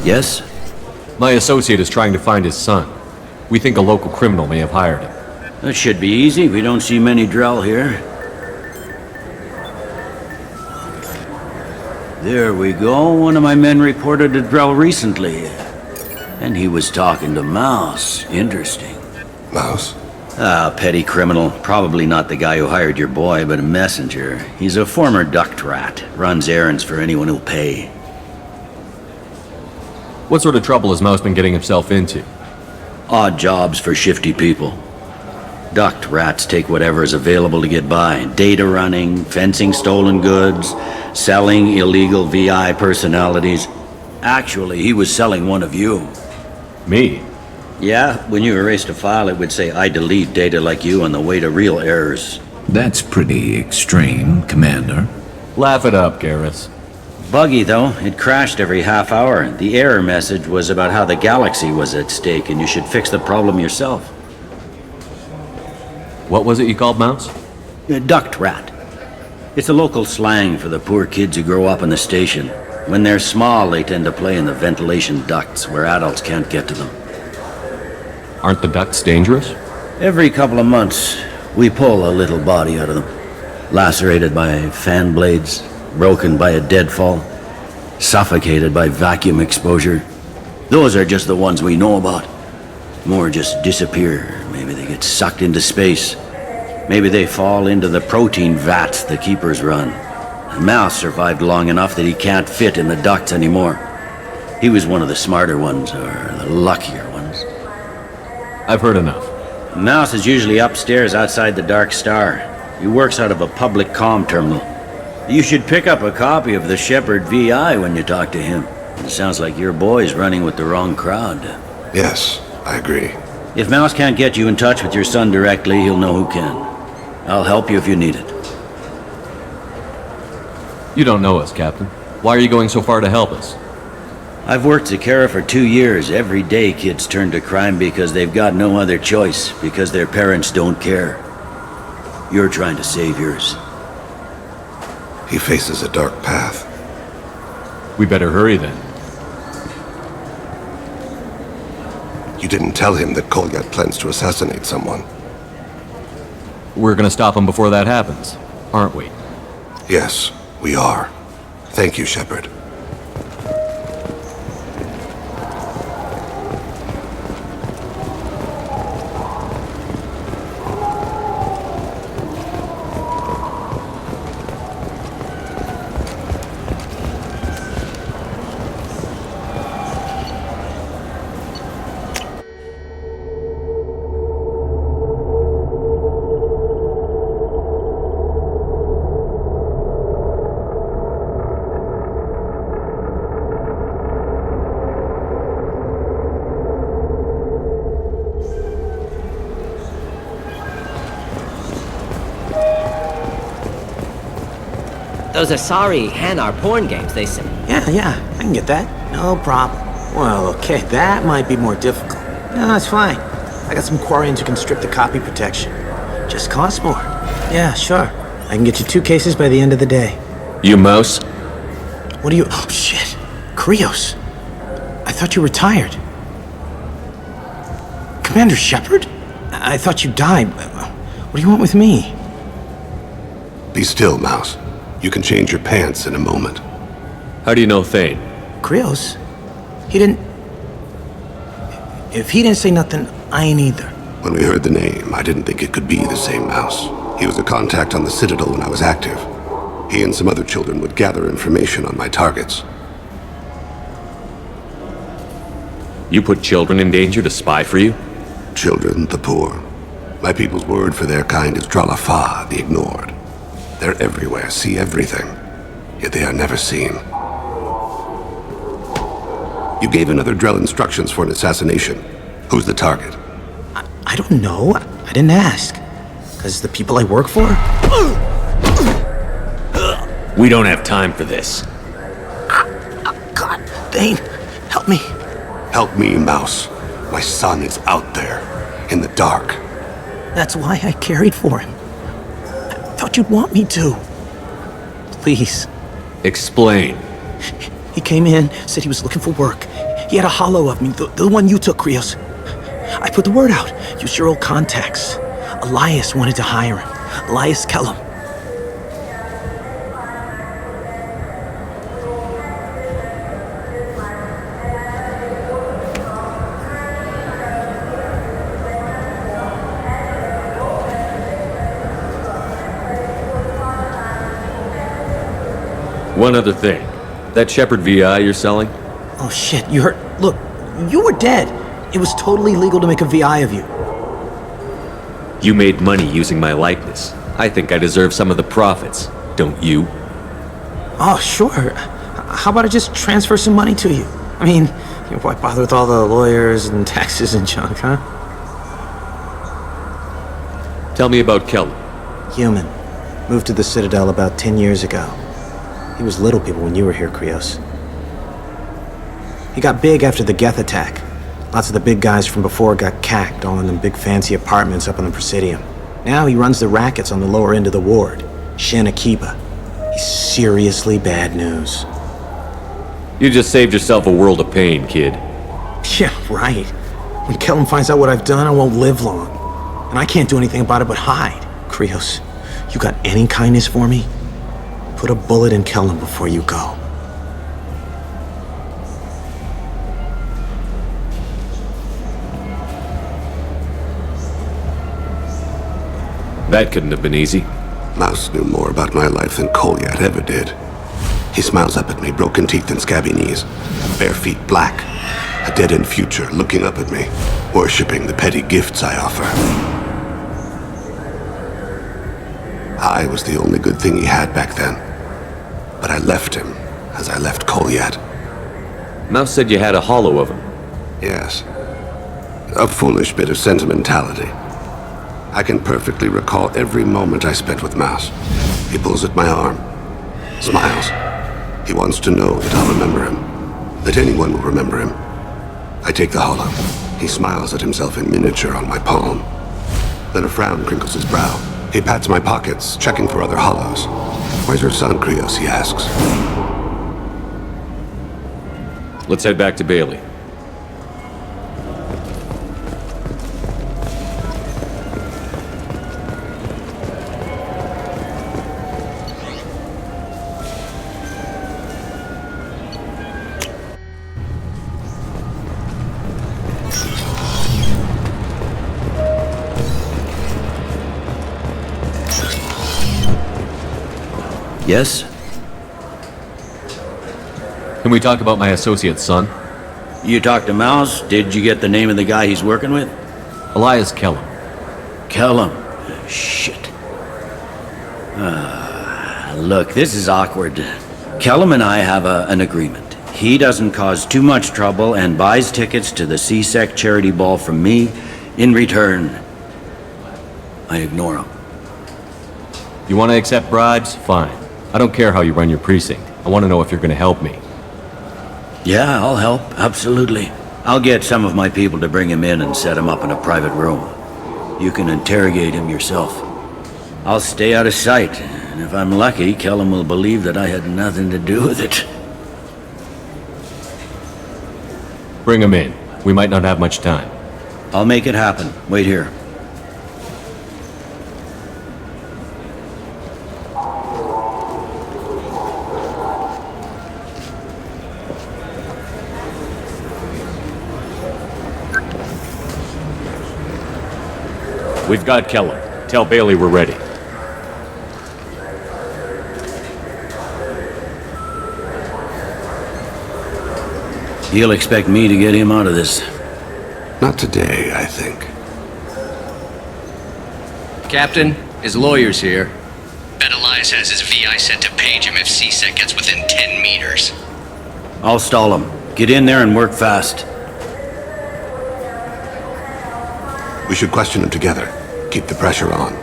Yes? My associate is trying to find his son. We think a local criminal may have hired him. That should be easy. We don't see many Drell here. There we go. One of my men reported a Drell recently. And he was talking to Mouse. Interesting. Mouse? Ah, petty criminal. Probably not the guy who hired your boy, but a messenger. He's a former duct rat. Runs errands for anyone who'll pay. What sort of trouble has Mouse been getting himself into? Odd jobs for shifty people. Duct rats take whatever is available to get by. Data running, fencing stolen goods, selling illegal VI personalities. Actually, he was selling one of you. Me? Yeah, when you erased a file, it would say, I delete data like you on the way to real errors. That's pretty extreme, Commander. Laugh it up, Garrus. Buggy, though. It crashed every half hour. The error message was about how the galaxy was at stake, and you should fix the problem yourself. What was it you called Mouse? A duct rat. It's a local slang for the poor kids who grow up in the station. When they're small, they tend to play in the ventilation ducts where adults can't get to them. Aren't the ducts dangerous? Every couple of months, we pull a little body out of them. Lacerated by fan blades, broken by a deadfall, suffocated by vacuum exposure. Those are just the ones we know about. More just disappear. Maybe they get sucked into space. Maybe they fall into the protein vats the keepers run. Mouse survived long enough that he can't fit in the ducts anymore. He was one of the smarter ones, or the luckier ones. I've heard enough. Mouse is usually upstairs outside the Dark Star. He works out of a public comm terminal. You should pick up a copy of the Shepherd VI when you talk to him. It sounds like your boy's running with the wrong crowd. Yes, I agree. If Mouse can't get you in touch with your son directly, he'll know who can. I'll help you if you need it. You don't know us, Captain. Why are you going so far to help us? I've worked Zakara for 2 years. Every day kids turn to crime because they've got no other choice, because their parents don't care. You're trying to save yours. He faces a dark path. We better hurry then. You didn't tell him that Kolyat plans to assassinate someone. We're gonna stop him before that happens, aren't we? Yes, we are. Thank you, Shepard. Those Asari Hanar porn games, they say. Yeah, I can get that. No problem. Well, okay, that might be more difficult. No, it's fine. I got some Quarians who can strip the copy protection. Just costs more. Yeah, sure. I can get you 2 cases by the end of the day. You Mouse? What are you... Oh, shit. Krios. I thought you retired. Commander Shepard? I thought you died. What do you want with me? Be still, Mouse. You can change your pants in a moment. How do you know Thane? Krios? He didn't... If he didn't say nothing, I ain't either. When we heard the name, I didn't think it could be the same Mouse. He was a contact on the Citadel when I was active. He and some other children would gather information on my targets. You put children in danger to spy for you? Children, the poor. My people's word for their kind is Dralafa, the ignored. They're everywhere, see everything, yet they are never seen. You gave another Drell instructions for an assassination. Who's the target? I don't know. I didn't ask. Because the people I work for? We don't have time for this. God, Thane, help me. Help me, Mouse. My son is out there, in the dark. That's why I carried for him. I thought you'd want me to. Please. Explain. He came in, said he was looking for work. He had a holo of me, the one you took, Krios. I put the word out. Use your old contacts. Elias wanted to hire him. Elias Kellum. One other thing. That Shepherd VI you're selling? Oh shit, you heard? Look, you were dead. It was totally legal to make a VI of you. You made money using my likeness. I think I deserve some of the profits, don't you? Oh, sure. How about I just transfer some money to you? I mean, why bother with all the lawyers and taxes and junk, huh? Tell me about Kellum. Human. Moved to the Citadel about 10 years ago. He was little people when you were here, Krios. He got big after the Geth attack. Lots of the big guys from before got cacked all in them big fancy apartments up on the Presidium. Now he runs the rackets on the lower end of the ward, Shin Akiba. He's seriously bad news. You just saved yourself a world of pain, kid. Yeah, right. When Kellum finds out what I've done, I won't live long. And I can't do anything about it but hide. Krios, you got any kindness for me? Put a bullet in Kellum before you go. That couldn't have been easy. Mouse knew more about my life than Kolyat ever did. He smiles up at me, broken teeth and scabby knees, bare feet black, a dead-end future looking up at me, worshipping the petty gifts I offer. I was the only good thing he had back then, but I left him as I left Kolyat. Mouse said you had a holo of him. Yes, a foolish bit of sentimentality. I can perfectly recall every moment I spent with Mouse. He pulls at my arm, smiles. He wants to know that I'll remember him, that anyone will remember him. I take the holo. He smiles at himself in miniature on my palm. Then a frown crinkles his brow. He pats my pockets, checking for other holos. Where's your son, Krios, he asks. Let's head back to Bailey. Yes? Can we talk about my associate's son? You talked to Mouse? Did you get the name of the guy he's working with? Elias Kellum. Kellum. Shit. Look, this is awkward. Kellum and I have an agreement. He doesn't cause too much trouble and buys tickets to the C-Sec charity ball from me. In return, I ignore him. You want to accept bribes? Fine. I don't care how you run your precinct. I want to know if you're going to help me. Yeah, I'll help. Absolutely. I'll get some of my people to bring him in and set him up in a private room. You can interrogate him yourself. I'll stay out of sight, and if I'm lucky, Kellum will believe that I had nothing to do with it. Bring him in. We might not have much time. I'll make it happen. Wait here. We've got Kellum. Tell Bailey we're ready. He'll expect me to get him out of this. Not today, I think. Captain, his lawyer's here. Bet Elias has his VI set to page him if C-Sec gets within 10 meters. I'll stall him. Get in there and work fast. We should question him together. Keep the pressure on.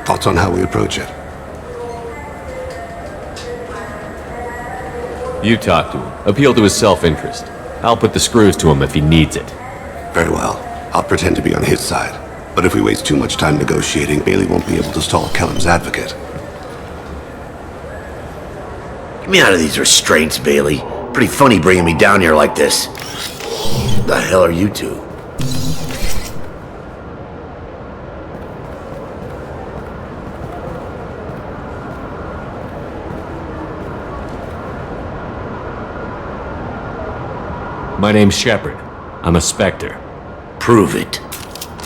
Thoughts on how we approach it? You talk to him. Appeal to his self-interest. I'll put the screws to him if he needs it. Very well. I'll pretend to be on his side. But if we waste too much time negotiating, Bailey won't be able to stall Kellum's advocate. Get me out of these restraints, Bailey. Pretty funny bringing me down here like this. The hell are you two? My name's Shepard. I'm a Spectre. Prove it.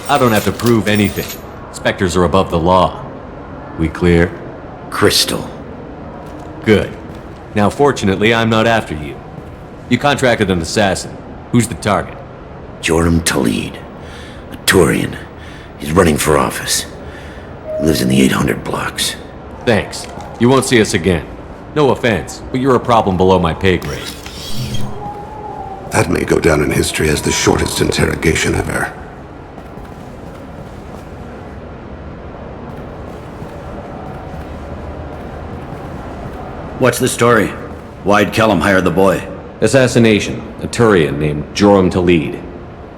I don't have to prove anything. Spectres are above the law. We clear? Crystal. Good. Now, fortunately, I'm not after you. You contracted an assassin. Who's the target? Joram Talid. A Turian. He's running for office. Lives in the 800 blocks. Thanks. You won't see us again. No offense, but you're a problem below my pay grade. That may go down in history as the shortest interrogation ever. What's the story? Why'd Kellum hire the boy? Assassination. A Turian named Joram Talid.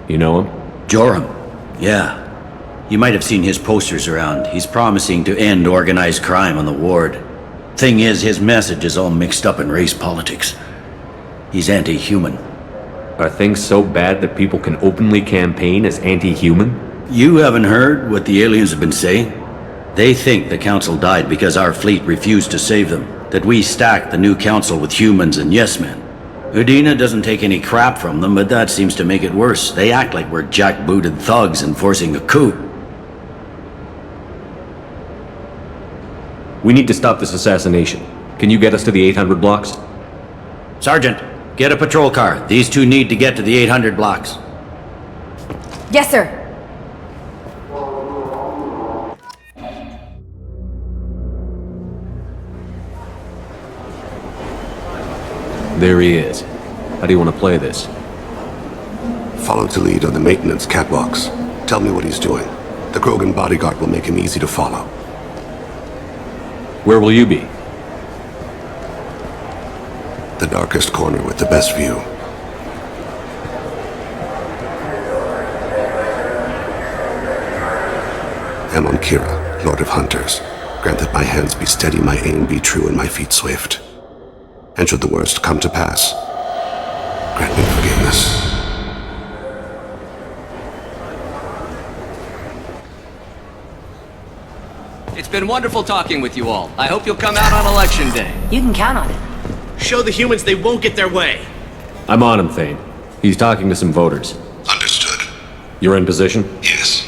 You know him? Joram? Yeah. You might have seen his posters around. He's promising to end organized crime on the ward. Thing is, his message is all mixed up in race politics. He's anti-human. Are things so bad that people can openly campaign as anti-human? You haven't heard what the aliens have been saying? They think the council died because our fleet refused to save them. That we stacked the new council with humans and yes-men. Udina doesn't take any crap from them, but that seems to make it worse. They act like we're jackbooted thugs enforcing a coup. We need to stop this assassination. Can you get us to the 800 blocks? Sergeant, get a patrol car. These two need to get to the 800 blocks. Yes, sir. There he is. How do you want to play this? Follow to lead on the maintenance catwalks. Tell me what he's doing. The Krogan bodyguard will make him easy to follow. Where will you be? The darkest corner with the best view. Amon Kira, Lord of Hunters. Grant that my hands be steady, my aim be true, and my feet swift. And should the worst come to pass, grant me forgiveness. It's been wonderful talking with you all. I hope you'll come out on election day. You can count on it. Show the humans they won't get their way. I'm on him, Thane. He's talking to some voters. Understood. You're in position? Yes.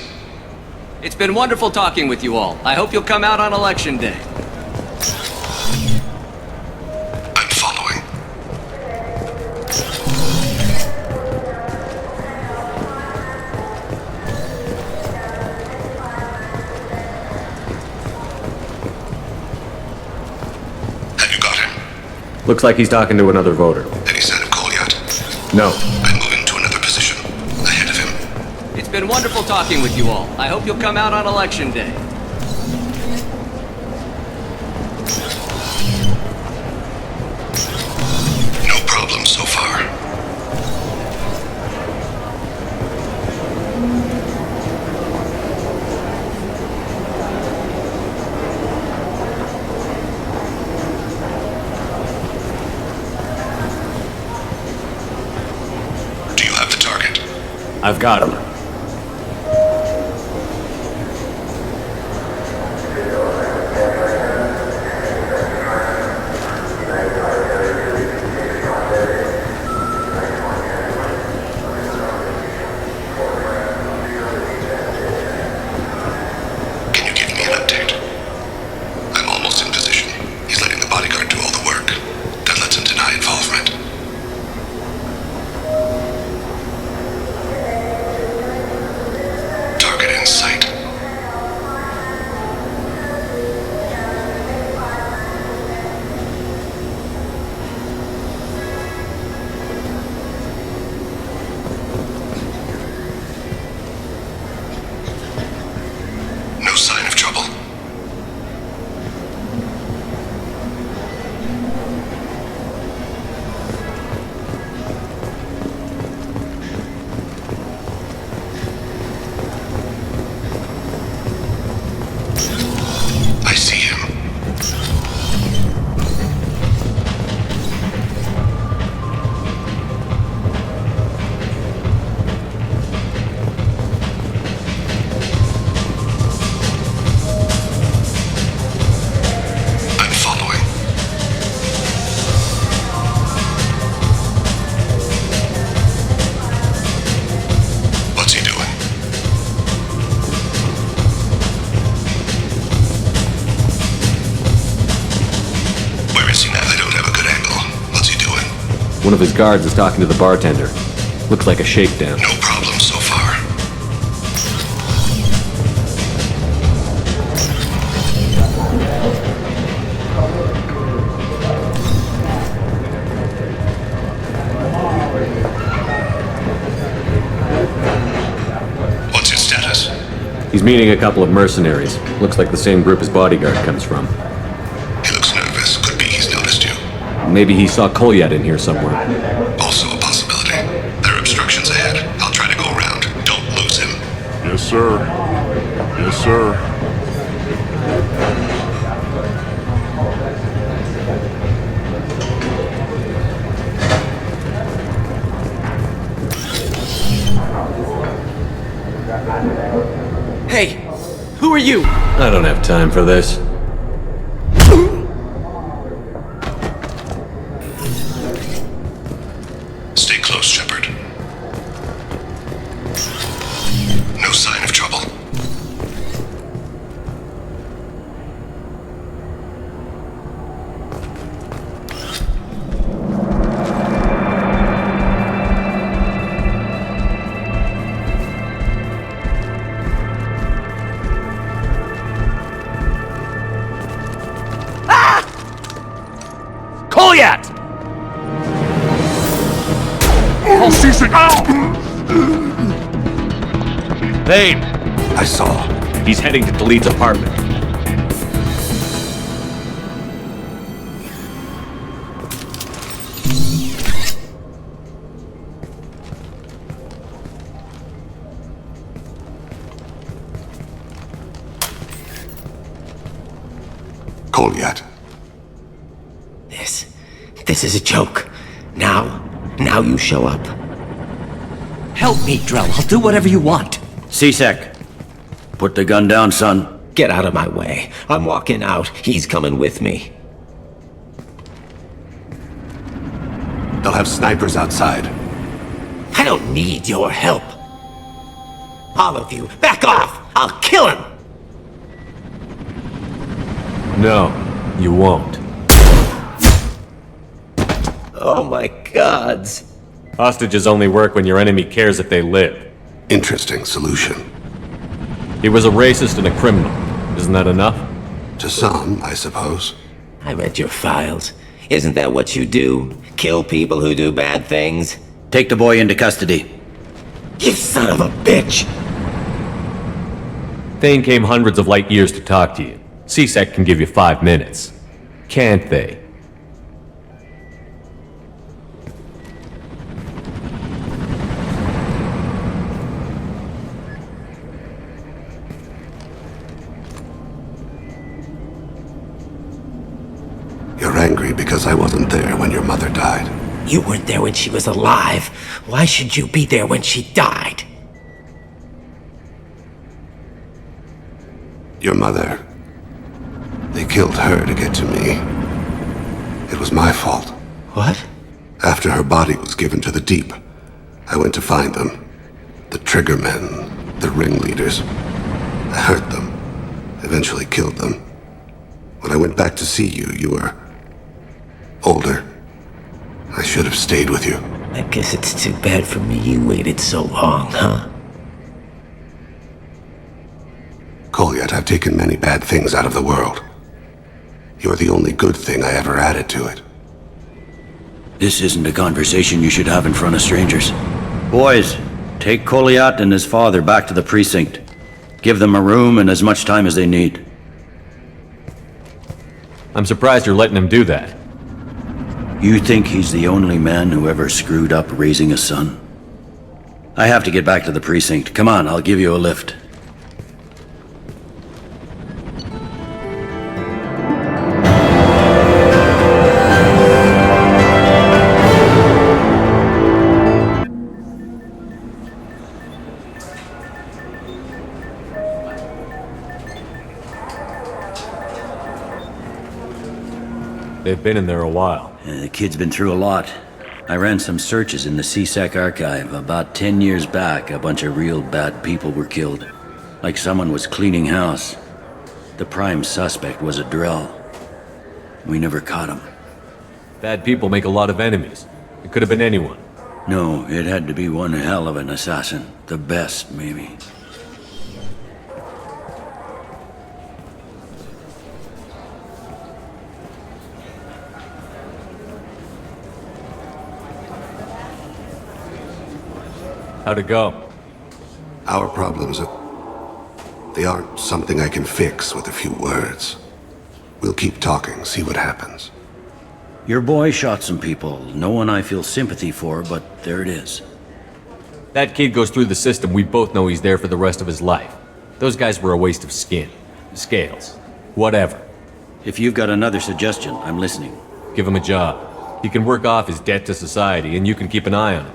It's been wonderful talking with you all. I hope you'll come out on election day. I'm following. Have you got him? Looks like he's talking to another voter. Any sign of call yet? No. I'm moving to another position. Ahead of him. It's been wonderful talking with you all. I hope you'll come out on election day. No problem so far. Do you have the target? I've got him. Can you give me an update? I'm almost in position. He's letting the bodyguard do all the work. That lets him deny involvement. One of his guards is talking to the bartender. Looks like a shakedown. No problem so far. What's his status? He's meeting a couple of mercenaries. Looks like the same group his bodyguard comes from. He looks nervous. Could be he's noticed you. Maybe he saw Kolyat in here somewhere. Also a possibility. There are obstructions ahead. I'll try to go around. Don't lose him. Yes, sir. Yes, sir. Hey, who are you? I don't have time for this. Stay close, Shepard. No sign of trouble. Kolyat! Oh, C-Sec! Ow! Thane! I saw. He's heading to Khalid's apartment. Kolyat. This is a joke. Now you show up. Help me, Drell. I'll do whatever you want. C-Sec, put the gun down, son. Get out of my way. I'm walking out. He's coming with me. They'll have snipers outside. I don't need your help. All of you, back off! I'll kill him! No, you won't. Oh my gods. Hostages only work when your enemy cares if they live. Interesting solution. He was a racist and a criminal. Isn't that enough? To some, I suppose. I read your files. Isn't that what you do? Kill people who do bad things? Take the boy into custody. You son of a bitch! Thane came hundreds of light years to talk to you. C-Sec can give you 5 minutes. Can't they? You're angry because I wasn't there when your mother died. You weren't there when she was alive. Why should you be there when she died? Your mother. They killed her to get to me. It was my fault. What? After her body was given to the deep, I went to find them. The triggermen, the ringleaders. I hurt them. Eventually killed them. When I went back to see you, you were older. I should have stayed with you. I guess it's too bad for me you waited so long, huh? Kolyat, I've taken many bad things out of the world. You're the only good thing I ever added to it. This isn't a conversation you should have in front of strangers. Boys, take Kolyat and his father back to the precinct. Give them a room and as much time as they need. I'm surprised you're letting him do that. You think he's the only man who ever screwed up raising a son? I have to get back to the precinct. Come on, I'll give you a lift. They've been in there a while. The kid's been through a lot. I ran some searches in the C-Sec archive. About 10 years back, a bunch of real bad people were killed. Like someone was cleaning house. The prime suspect was a Drell. We never caught him. Bad people make a lot of enemies. It could have been anyone. No, it had to be one hell of an assassin. The best, maybe. How'd it go? Our problems they aren't something I can fix with a few words. We'll keep talking, see what happens. Your boy shot some people. No one I feel sympathy for, but there it is. That kid goes through the system, we both know he's there for the rest of his life. Those guys were a waste of skin. Scales. Whatever. If you've got another suggestion, I'm listening. Give him a job. He can work off his debt to society, and you can keep an eye on him.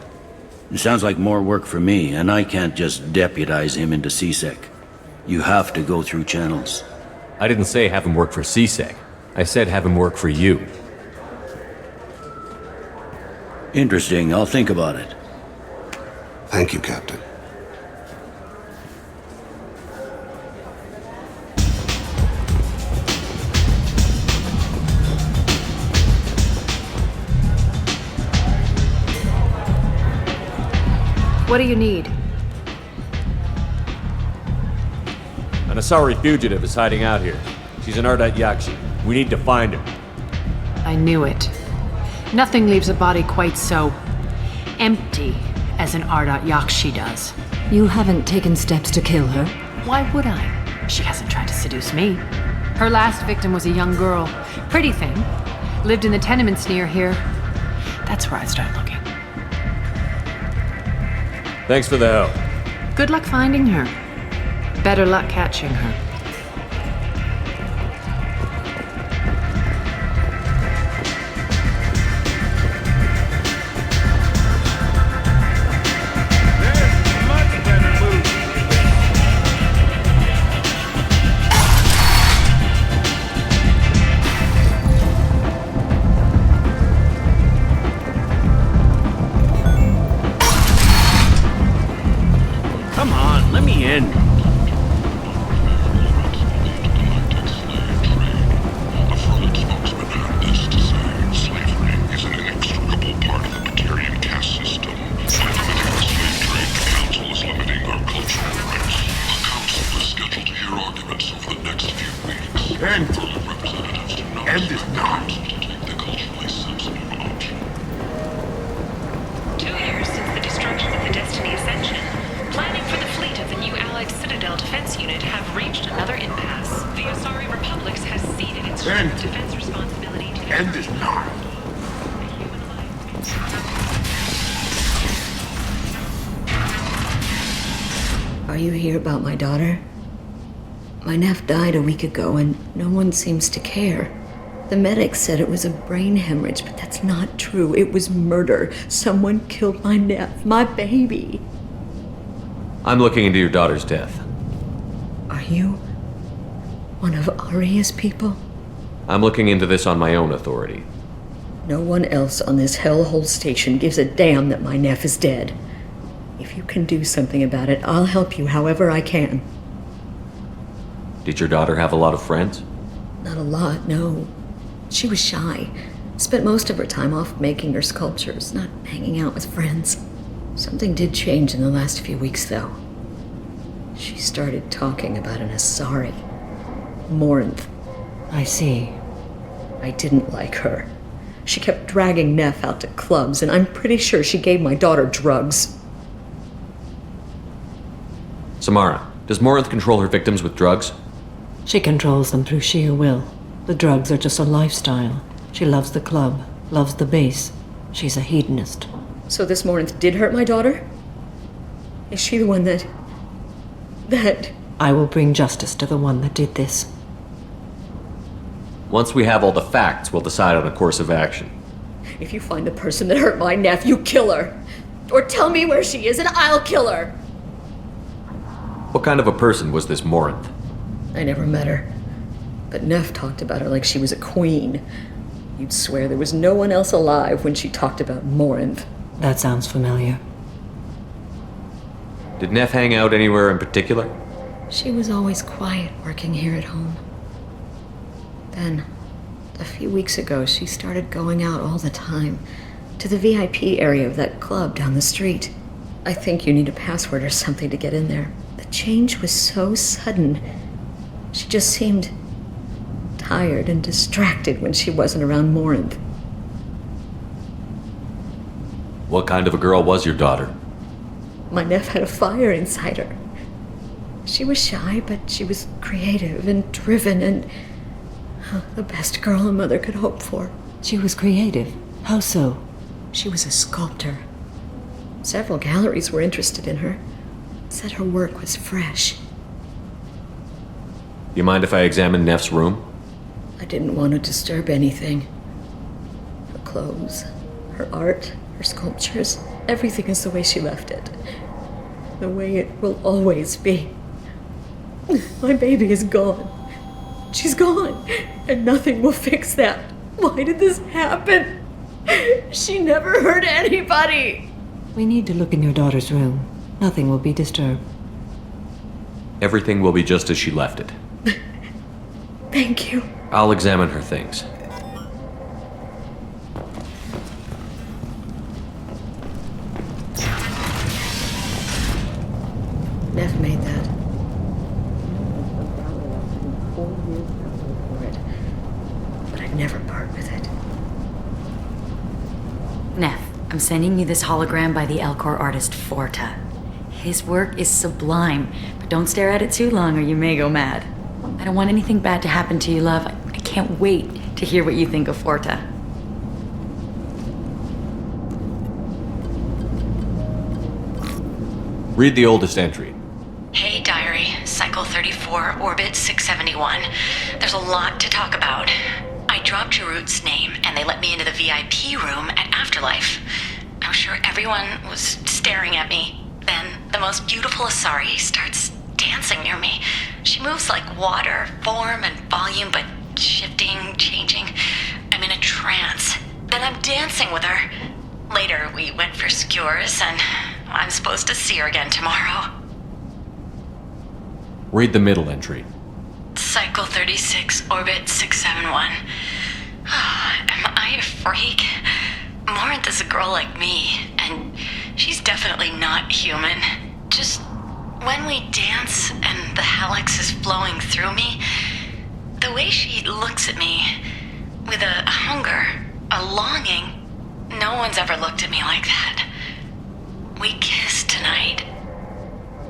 It sounds like more work for me, and I can't just deputize him into CSEC. You have to go through channels. I didn't say have him work for CSEC. I said have him work for you. Interesting, I'll think about it. Thank you, Captain. What do you need? An Asari fugitive is hiding out here. She's an Ardat Yakshi. We need to find her. I knew it. Nothing leaves a body quite so empty as an Ardat Yakshi does. You haven't taken steps to kill her? Why would I? She hasn't tried to seduce me. Her last victim was a young girl. Pretty thing. Lived in the tenements near here. That's where I'd start looking. Thanks for the help. Good luck finding her. Better luck catching her. Come on, let me in. End is not. 2 years since the destruction of the Destiny Ascension, planning for the fleet of the new Allied Citadel Defense Unit have reached another impasse. The Asari Republics has ceded its defense responsibility to the End is not. Are you here about my daughter? My nephew died a week ago and no one seems to care. The medics said it was a brain hemorrhage, but that's not true. It was murder. Someone killed my nephew, my baby. I'm looking into your daughter's death. Are you one of Aria's people? I'm looking into this on my own authority. No one else on this hellhole station gives a damn that my nephew is dead. If you can do something about it, I'll help you however I can. Did your daughter have a lot of friends? Not a lot, no. She was shy. Spent most of her time off making her sculptures, not hanging out with friends. Something did change in the last few weeks, though. She started talking about an Asari. Morinth. I see. I didn't like her. She kept dragging Neff out to clubs, and I'm pretty sure she gave my daughter drugs. Samara, does Morinth control her victims with drugs? She controls them through sheer will. The drugs are just a lifestyle. She loves the club, loves the base. She's a hedonist. So this Morinth did hurt my daughter? Is she the one that... I will bring justice to the one that did this. Once we have all the facts, we'll decide on a course of action. If you find the person that hurt my nephew, kill her. Or tell me where she is and I'll kill her. What kind of a person was this Morinth? I never met her. But Neff talked about her like she was a queen. You'd swear there was no one else alive when she talked about Morinth. That sounds familiar. Did Neff hang out anywhere in particular? She was always quiet working here at home. Then, a few weeks ago, she started going out all the time To the VIP area of that club down the street. I think you need a password or something to get in there. The change was so sudden. She just seemed tired and distracted when she wasn't around Morinth. What kind of a girl was your daughter? My nephew had a fire inside her. She was shy, but she was creative and driven and the best girl a mother could hope for. She was creative? How so? She was a sculptor. Several galleries were interested in her. Said her work was fresh. You mind if I examine Neff's room? I didn't want to disturb anything. Her clothes, her art, her sculptures, everything is the way she left it. The way it will always be. My baby is gone. She's gone, and nothing will fix that. Why did this happen? She never hurt anybody. We need to look in your daughter's room. Nothing will be disturbed. Everything will be just as she left it. Thank you. I'll examine her things. Neff made that. But I'd never part with it. Neff, I'm sending you this hologram by the Elcor artist Forta. His work is sublime, but don't stare at it too long or you may go mad. I don't want anything bad to happen to you, love. I can't wait to hear what you think of Forta. Read the oldest entry. Hey, Diary. Cycle 34, Orbit 671. There's a lot to talk about. I dropped Jarut's name, and they let me into the VIP room at Afterlife. I'm sure everyone was staring at me. Then the most beautiful Asari starts dancing near me. She moves like water, form and volume, but shifting, changing. I'm in a trance. Then I'm dancing with her. Later, we went for skewers, and I'm supposed to see her again tomorrow. Read the middle entry. Cycle 36, Orbit 671. Am I a freak? Morinth is a girl like me, and she's definitely not human. Just when we dance and the helix is flowing through me, the way she looks at me with a hunger, a longing, no one's ever looked at me like that. We kissed tonight.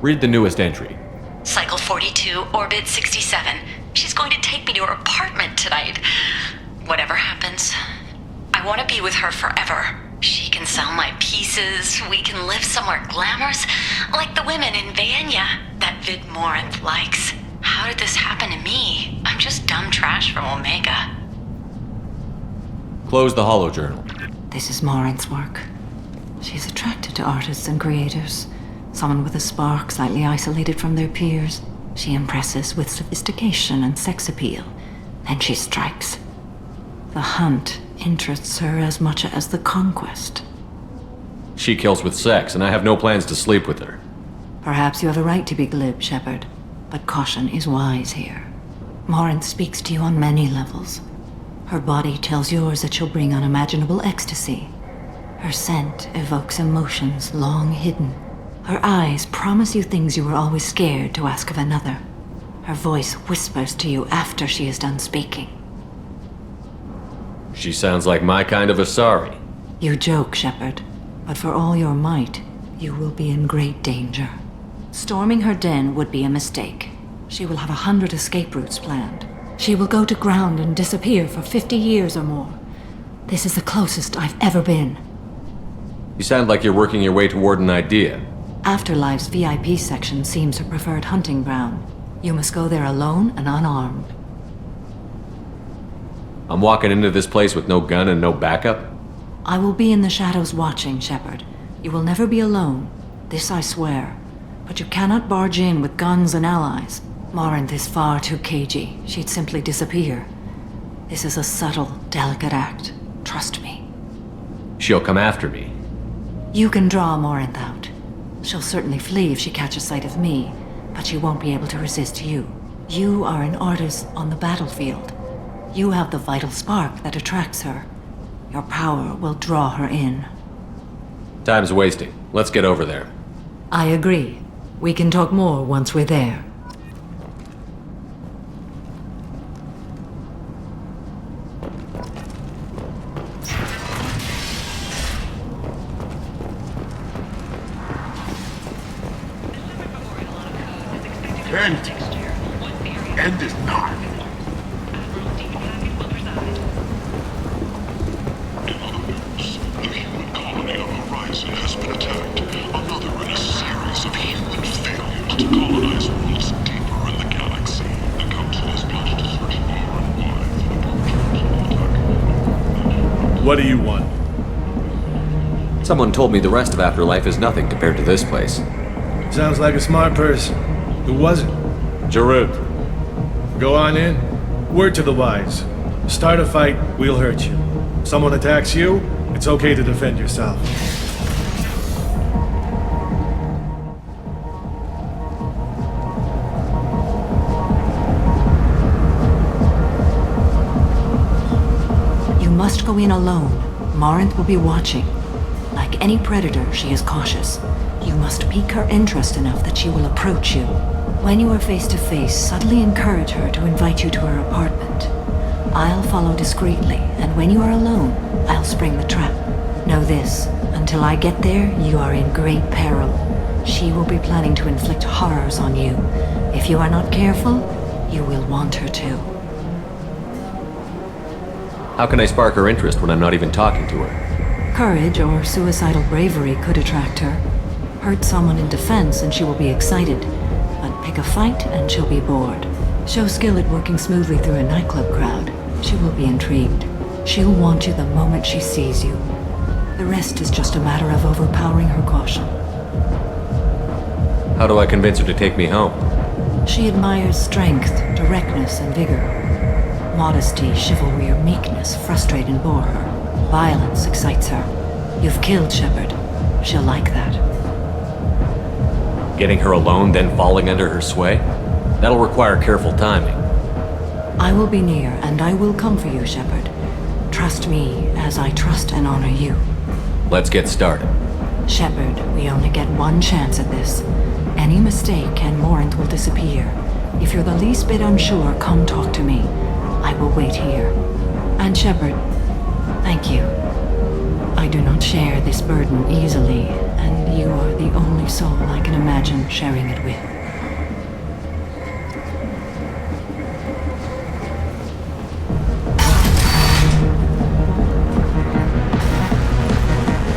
Read the newest entry. Cycle 42, Orbit 67. She's going to take me to her apartment tonight. Whatever happens, I want to be with her forever. She can sell my pieces. We can live somewhere glamorous, like the women in Vanya that Vid Morinth likes. How did this happen to me? I'm just dumb trash from Omega. Close the holojournal. This is Morinth's work. She's attracted to artists and creators. Someone with a spark, slightly isolated from their peers. She impresses with sophistication and sex appeal. Then she strikes. The hunt interests her as much as the conquest. She kills with sex, and I have no plans to sleep with her. Perhaps you have a right to be glib, Shepard, but caution is wise here. Morinth speaks to you on many levels. Her body tells yours that she'll bring unimaginable ecstasy. Her scent evokes emotions long hidden. Her eyes promise you things you were always scared to ask of another. Her voice whispers to you after she is done speaking. She sounds like my kind of Asari. You joke, Shepard, but for all your might, you will be in great danger. Storming her den would be a mistake. She will have 100 escape routes planned. She will go to ground and disappear for 50 years or more. This is the closest I've ever been. You sound like you're working your way toward an idea. Afterlife's VIP section seems her preferred hunting ground. You must go there alone and unarmed. I'm walking into this place with no gun and no backup? I will be in the shadows watching, Shepard. You will never be alone. This I swear. But you cannot barge in with guns and allies. Morinth is far too cagey. She'd simply disappear. This is a subtle, delicate act. Trust me. She'll come after me. You can draw Morinth out. She'll certainly flee if she catches sight of me, but she won't be able to resist you. You are an artist on the battlefield. You have the vital spark that attracts her. Your power will draw her in. Time's wasting. Let's get over there. I agree. We can talk more once we're there. End. End is not. In other news, the human colony of Horizon has been attacked. Another in a series of human failures to colonize worlds deeper in the galaxy. The Council is pledged to search far and wide for the perpetrators of the attack. What do you want? Someone told me the rest of Afterlife is nothing compared to this place. Sounds like a smart person. Who was it? Jarut. Go on in. Word to the wise. Start a fight, we'll hurt you. Someone attacks you, it's okay to defend yourself. You must go in alone. Morinth will be watching. Like any predator, she is cautious. You must pique her interest enough that she will approach you. When you are face to face, subtly encourage her to invite you to her apartment. I'll follow discreetly, and when you are alone, I'll spring the trap. Know this, until I get there, you are in great peril. She will be planning to inflict horrors on you. If you are not careful, you will want her to. How can I spark her interest when I'm not even talking to her? Courage or suicidal bravery could attract her. Hurt someone in defense and she will be excited. But pick a fight and she'll be bored. Show skill at working smoothly through a nightclub crowd. She will be intrigued. She'll want you the moment she sees you. The rest is just a matter of overpowering her caution. How do I convince her to take me home? She admires strength, directness, and vigor. Modesty, chivalry, or meekness frustrate and bore her. Violence excites her. You've killed Shepard. She'll like that. Getting her alone, then falling under her sway? That'll require careful timing. I will be near, and I will come for you, Shepard. Trust me as I trust and honor you. Let's get started. Shepard, we only get one chance at this. Any mistake and Morinth will disappear. If you're the least bit unsure, come talk to me. I will wait here. And Shepard, thank you. I do not share this burden easily, and you are the only soul I can imagine sharing it with.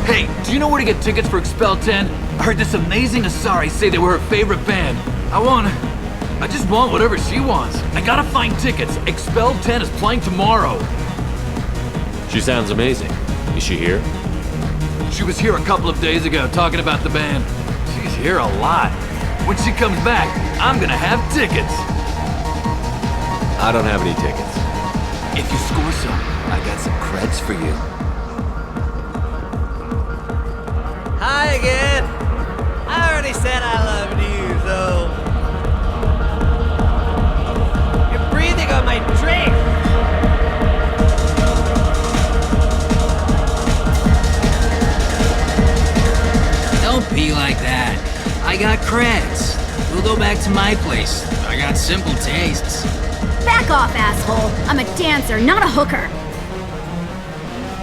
Hey, do you know where to get tickets for Expel 10? I heard this amazing Asari say they were her favorite band. I just want whatever she wants. I gotta find tickets. Expel 10 is playing tomorrow. She sounds amazing. Is she here? She was here a couple of days ago talking about the band. She's here a lot. When she comes back, I'm gonna have tickets. I don't have any tickets. If you score some, I got some creds for you. Hi again. I already said I loved you, so... You're breathing on my drink! Don't be like that. I got creds. We'll go back to my place. I got simple tastes. Back off, asshole. I'm a dancer, not a hooker.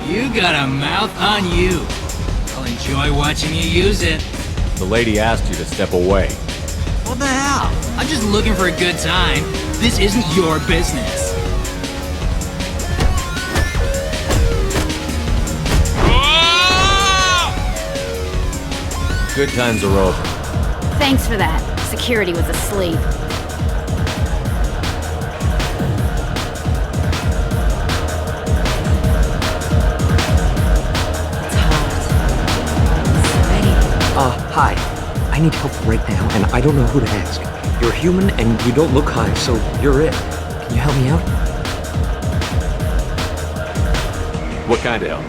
You got a mouth on you. I'll enjoy watching you use it. The lady asked you to step away. What the hell? I'm just looking for a good time. This isn't your business. Good times are over. Thanks for that. Security was asleep. Hi. I need help right now, and I don't know who to ask. You're human, and you don't look high, so you're it. Can you help me out? What kind of help?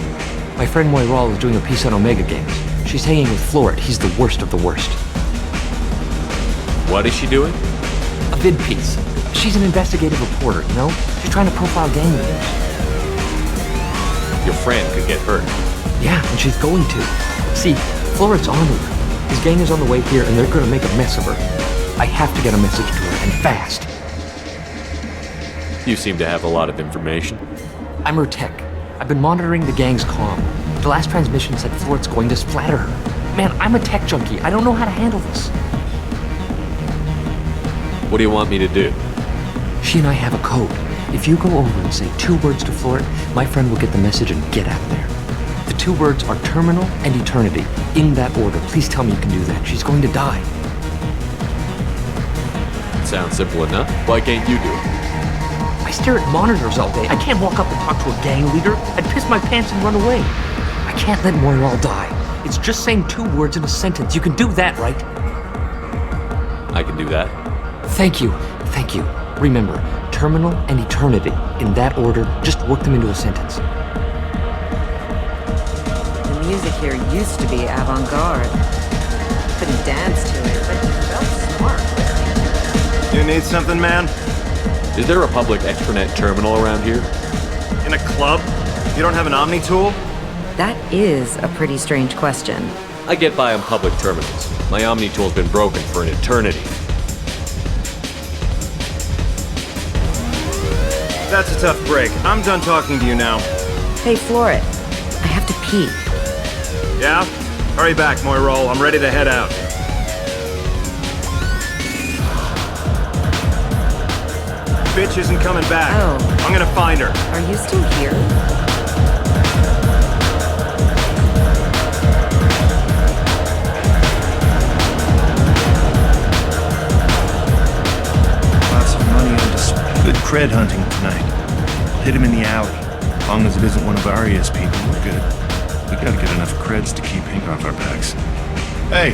My friend Moiral is doing a piece on Omega Games. She's hanging with Florid. He's the worst of the worst. What is she doing? A vid piece. She's an investigative reporter, you know? She's trying to profile gang leaders. Your friend could get hurt. Yeah, and she's going to. See, Florence on her. His gang is on the way here, and they're gonna make a mess of her. I have to get a message to her, and fast. You seem to have a lot of information. I'm her tech. I've been monitoring the gang's comm. The last transmission said Florence going to splatter her. Man, I'm a tech junkie. I don't know how to handle this. What do you want me to do? She and I have a code. If you go over and say 2 words to Florence, my friend will get the message and get out of there. The 2 words are terminal and eternity. In that order. Please tell me you can do that. She's going to die. Sounds simple enough. Why can't you do it? I stare at monitors all day. I can't walk up and talk to a gang leader. I'd piss my pants and run away. I can't let Moirelle die. It's just saying 2 words in a sentence. You can do that, right? I can do that. Thank you. Thank you. Remember, terminal and eternity. In that order, just work them into a sentence. The music here used to be avant-garde. Couldn't dance to it, but it felt smart listening to it. You need something, man? Is there a public extranet terminal around here? In a club? You don't have an Omni tool? That is a pretty strange question. I get by on public terminals. My Omni tool's been broken for an eternity. That's a tough break. I'm done talking to you now. Hey, Floret. I have to pee. Yeah? Hurry back, Moirelle. I'm ready to head out. Bitch isn't coming back. Oh. I'm gonna find her. Are you still here? Lots of money on display. Good cred hunting tonight. I'll hit him in the alley. As long as it isn't one of Arya's people, we're good. We gotta get enough creds to keep ink off our backs. Hey,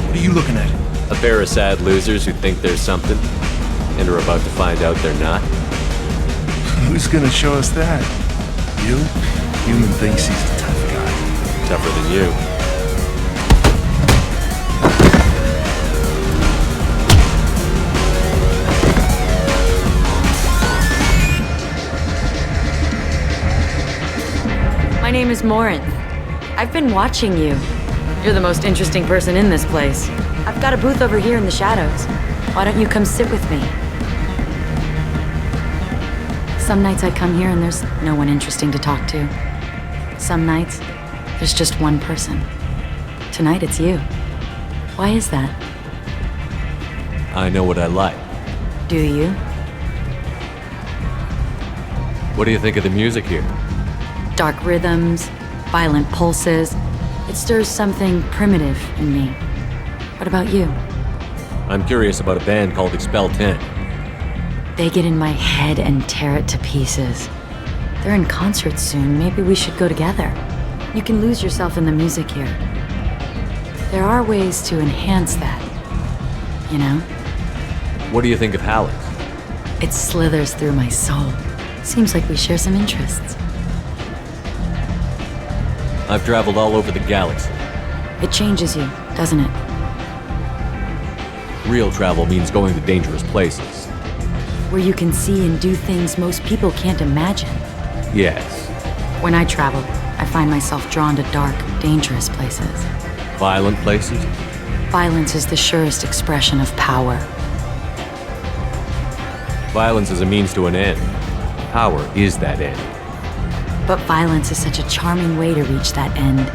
what are you looking at? A pair of sad losers who think they're something, and are about to find out they're not. Who's gonna show us that? You? Human thinks he's a tough guy. Tougher than you. My name is Morinth. I've been watching you. You're the most interesting person in this place. I've got a booth over here in the shadows. Why don't you come sit with me? Some nights I come here and there's no one interesting to talk to. Some nights, there's just one person. Tonight it's you. Why is that? I know what I like. Do you? What do you think of the music here? Dark rhythms, violent pulses. It stirs something primitive in me. What about you? I'm curious about a band called Expel 10. They get in my head and tear it to pieces. They're in concert soon. Maybe we should go together. You can lose yourself in the music here. There are ways to enhance that, you know? What do you think of Hallex? It slithers through my soul. Seems like we share some interests. I've traveled all over the galaxy. It changes you, doesn't it? Real travel means going to dangerous places. Where you can see and do things most people can't imagine. Yes. When I travel, I find myself drawn to dark, dangerous places. Violent places? Violence is the surest expression of power. Violence is a means to an end. Power is that end. But violence is such a charming way to reach that end.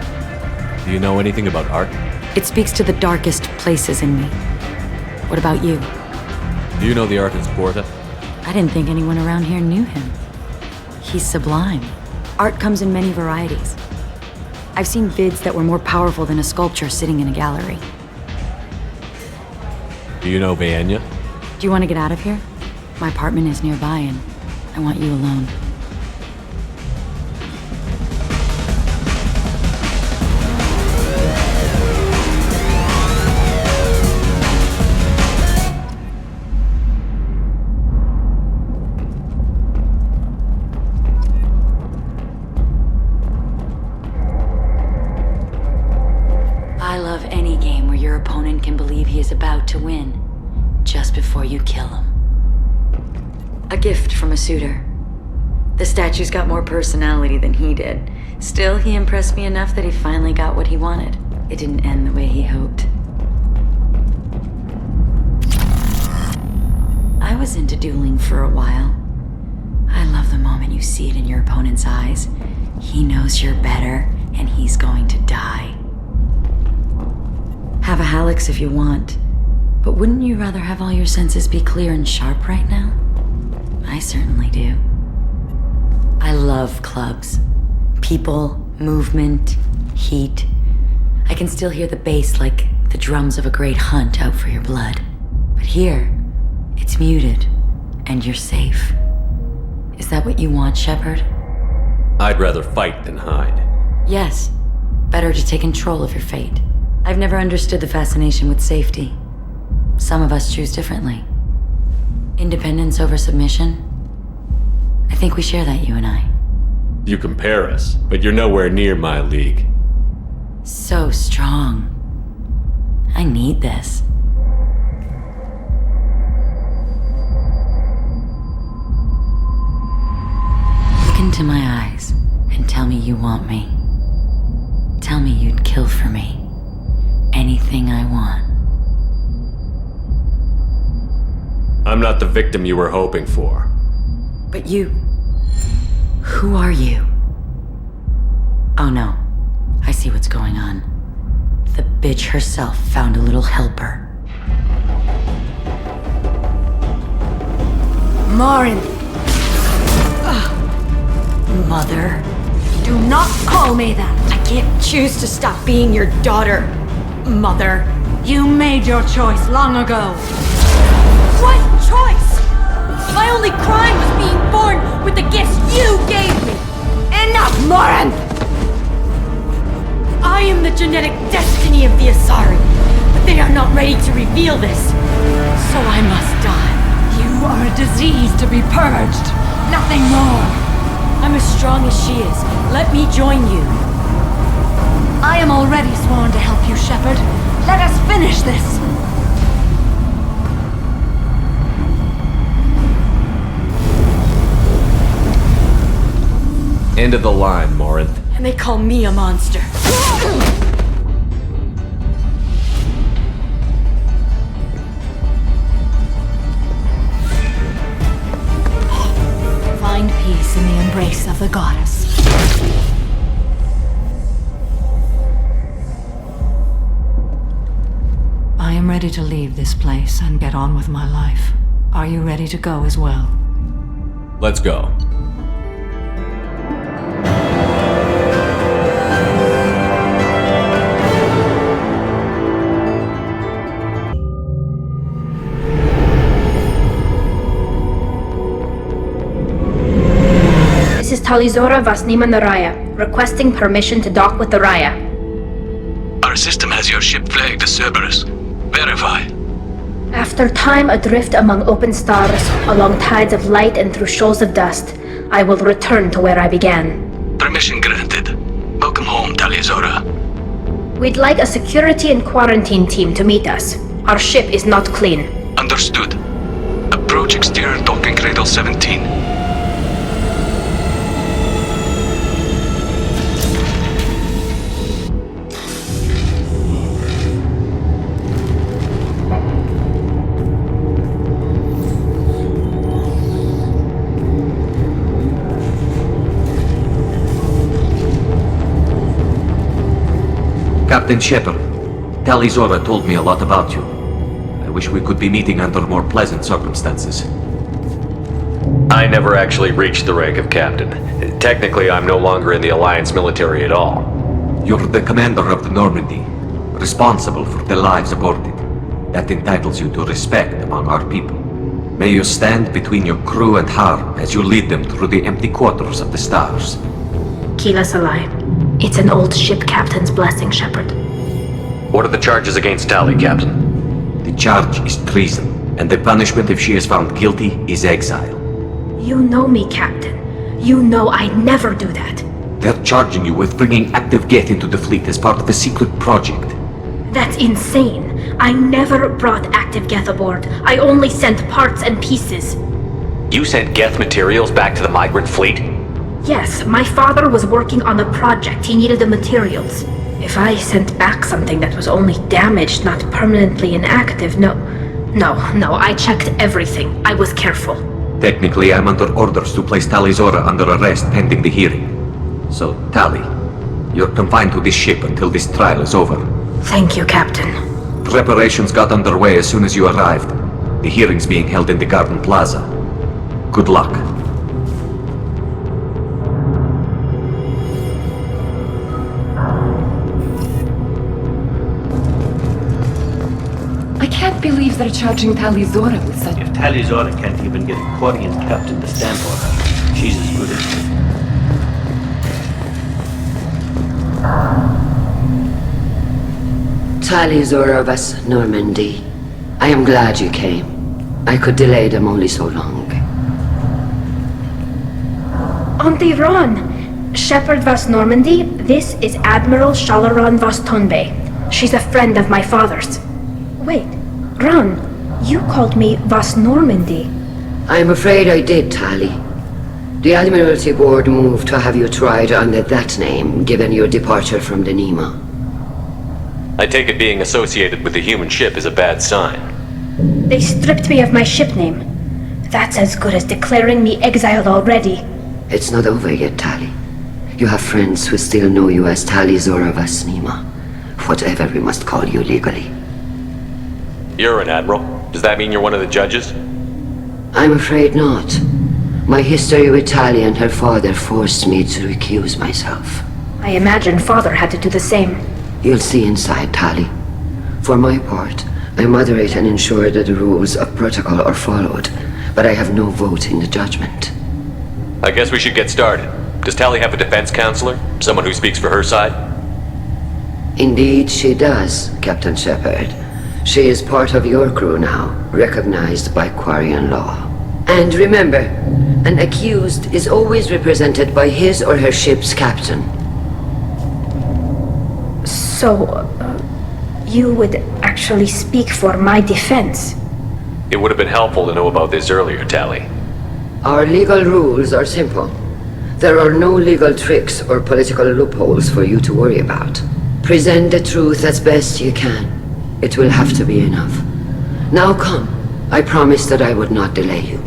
Do you know anything about art? It speaks to the darkest places in me. What about you? Do you know the artist Porta? I didn't think anyone around here knew him. He's sublime. Art comes in many varieties. I've seen vids that were more powerful than a sculpture sitting in a gallery. Do you know Vienya? Do you want to get out of here? My apartment is nearby and I want you alone. I love any game where your opponent can believe he is about to win, just before you kill him. A gift from a suitor. The statue's got more personality than he did. Still, he impressed me enough that he finally got what he wanted. It didn't end the way he hoped. I was into dueling for a while. I love the moment you see it in your opponent's eyes. He knows you're better, and he's going to die. Have a Hallex if you want, but wouldn't you rather have all your senses be clear and sharp right now? I certainly do. I love clubs. People, movement, heat. I can still hear the bass like the drums of a great hunt out for your blood. But here, it's muted, and you're safe. Is that what you want, Shepard? I'd rather fight than hide. Yes. Better to take control of your fate. I've never understood the fascination with safety. Some of us choose differently. Independence over submission? I think we share that, you and I. You compare us, but you're nowhere near my league. So strong. I need this. Look into my eyes and tell me you want me. Tell me you'd kill for me. Anything I want. I'm not the victim you were hoping for. But you... Who are you? Oh no. I see what's going on. The bitch herself found a little helper. Morin! Mother. Do not call me that! I can't choose to stop being your daughter, Mother. You made your choice long ago. What choice? My only crime was being born with the gifts you gave me! Enough, Morin! I am the genetic destiny of the Asari, but they are not ready to reveal this. So I must die. You are a disease to be purged. Nothing more. I'm as strong as she is. Let me join you. I am already sworn to help you, Shepard. Let us finish this. End of the line, Morinth. And they call me a monster. Find peace in the embrace of the goddess. I am ready to leave this place and get on with my life. Are you ready to go as well? Let's go. This is Talizora Vasnima Naraya, requesting permission to dock with the Raya. Our system has your ship flagged as Cerberus. Verify. After time adrift among open stars, along tides of light and through shoals of dust, I will return to where I began. Permission granted. Welcome home, Talizora. We'd like a security and quarantine team to meet us. Our ship is not clean. Understood. Approach exterior docking cradle 17. Captain Shepard, Talizora told me a lot about you. I wish we could be meeting under more pleasant circumstances. I never actually reached the rank of captain. Technically, I'm no longer in the Alliance military at all. You're the commander of the Normandy, responsible for the lives aborted. That entitles you to respect among our people. May you stand between your crew and harm as you lead them through the empty quarters of the stars. Kila Salai. It's an old ship captain's blessing, Shepard. What are the charges against Tali, Captain? The charge is treason, and the punishment if she is found guilty is exile. You know me, Captain. You know I'd never do that. They're charging you with bringing active Geth into the fleet as part of a secret project. That's insane. I never brought active Geth aboard. I only sent parts and pieces. You sent Geth materials back to the migrant fleet? Yes, my father was working on a project. He needed the materials. If I sent back something that was only damaged, not permanently inactive, no, I checked everything. I was careful. Technically, I'm under orders to place Tali Zora under arrest pending the hearing. So, Tali, you're confined to this ship until this trial is over. Thank you, Captain. Preparations got underway as soon as you arrived. The hearing's being held in the Garden Plaza. Good luck. I can't believe they're charging Tali Zora with such... If Tali Zora can't even get a Quarian captain to stand for her, she's as good as dead. Tali Zora vas Normandy. I am glad you came. I could delay them only so long. Auntie Ron! Shepard vas Normandy, this is Admiral Shalaran vas Tonbe. She's a friend of my father's. Wait, Ron, you called me vas Normandy. I'm afraid I did, Tali. The Admiralty Board moved to have you tried under that name, given your departure from the Nima. I take it being associated with the human ship is a bad sign. They stripped me of my ship name. That's as good as declaring me exiled already. It's not over yet, Tali. You have friends who still know you as Tali Zora vas Nima. Whatever we must call you legally. You're an admiral. Does that mean you're one of the judges? I'm afraid not. My history with Tali and her father forced me to recuse myself. I imagine father had to do the same. You'll see inside, Tali. For my part, I moderate and ensure that the rules of protocol are followed, but I have no vote in the judgment. I guess we should get started. Does Tali have a defense counselor? Someone who speaks for her side? Indeed, she does, Captain Shepard. She is part of your crew now, recognized by Quarian law. And remember, an accused is always represented by his or her ship's captain. So, you would actually speak for my defense? It would have been helpful to know about this earlier, Tali. Our legal rules are simple. There are no legal tricks or political loopholes for you to worry about. Present the truth as best you can. It will have to be enough. Now come. I promised that I would not delay you.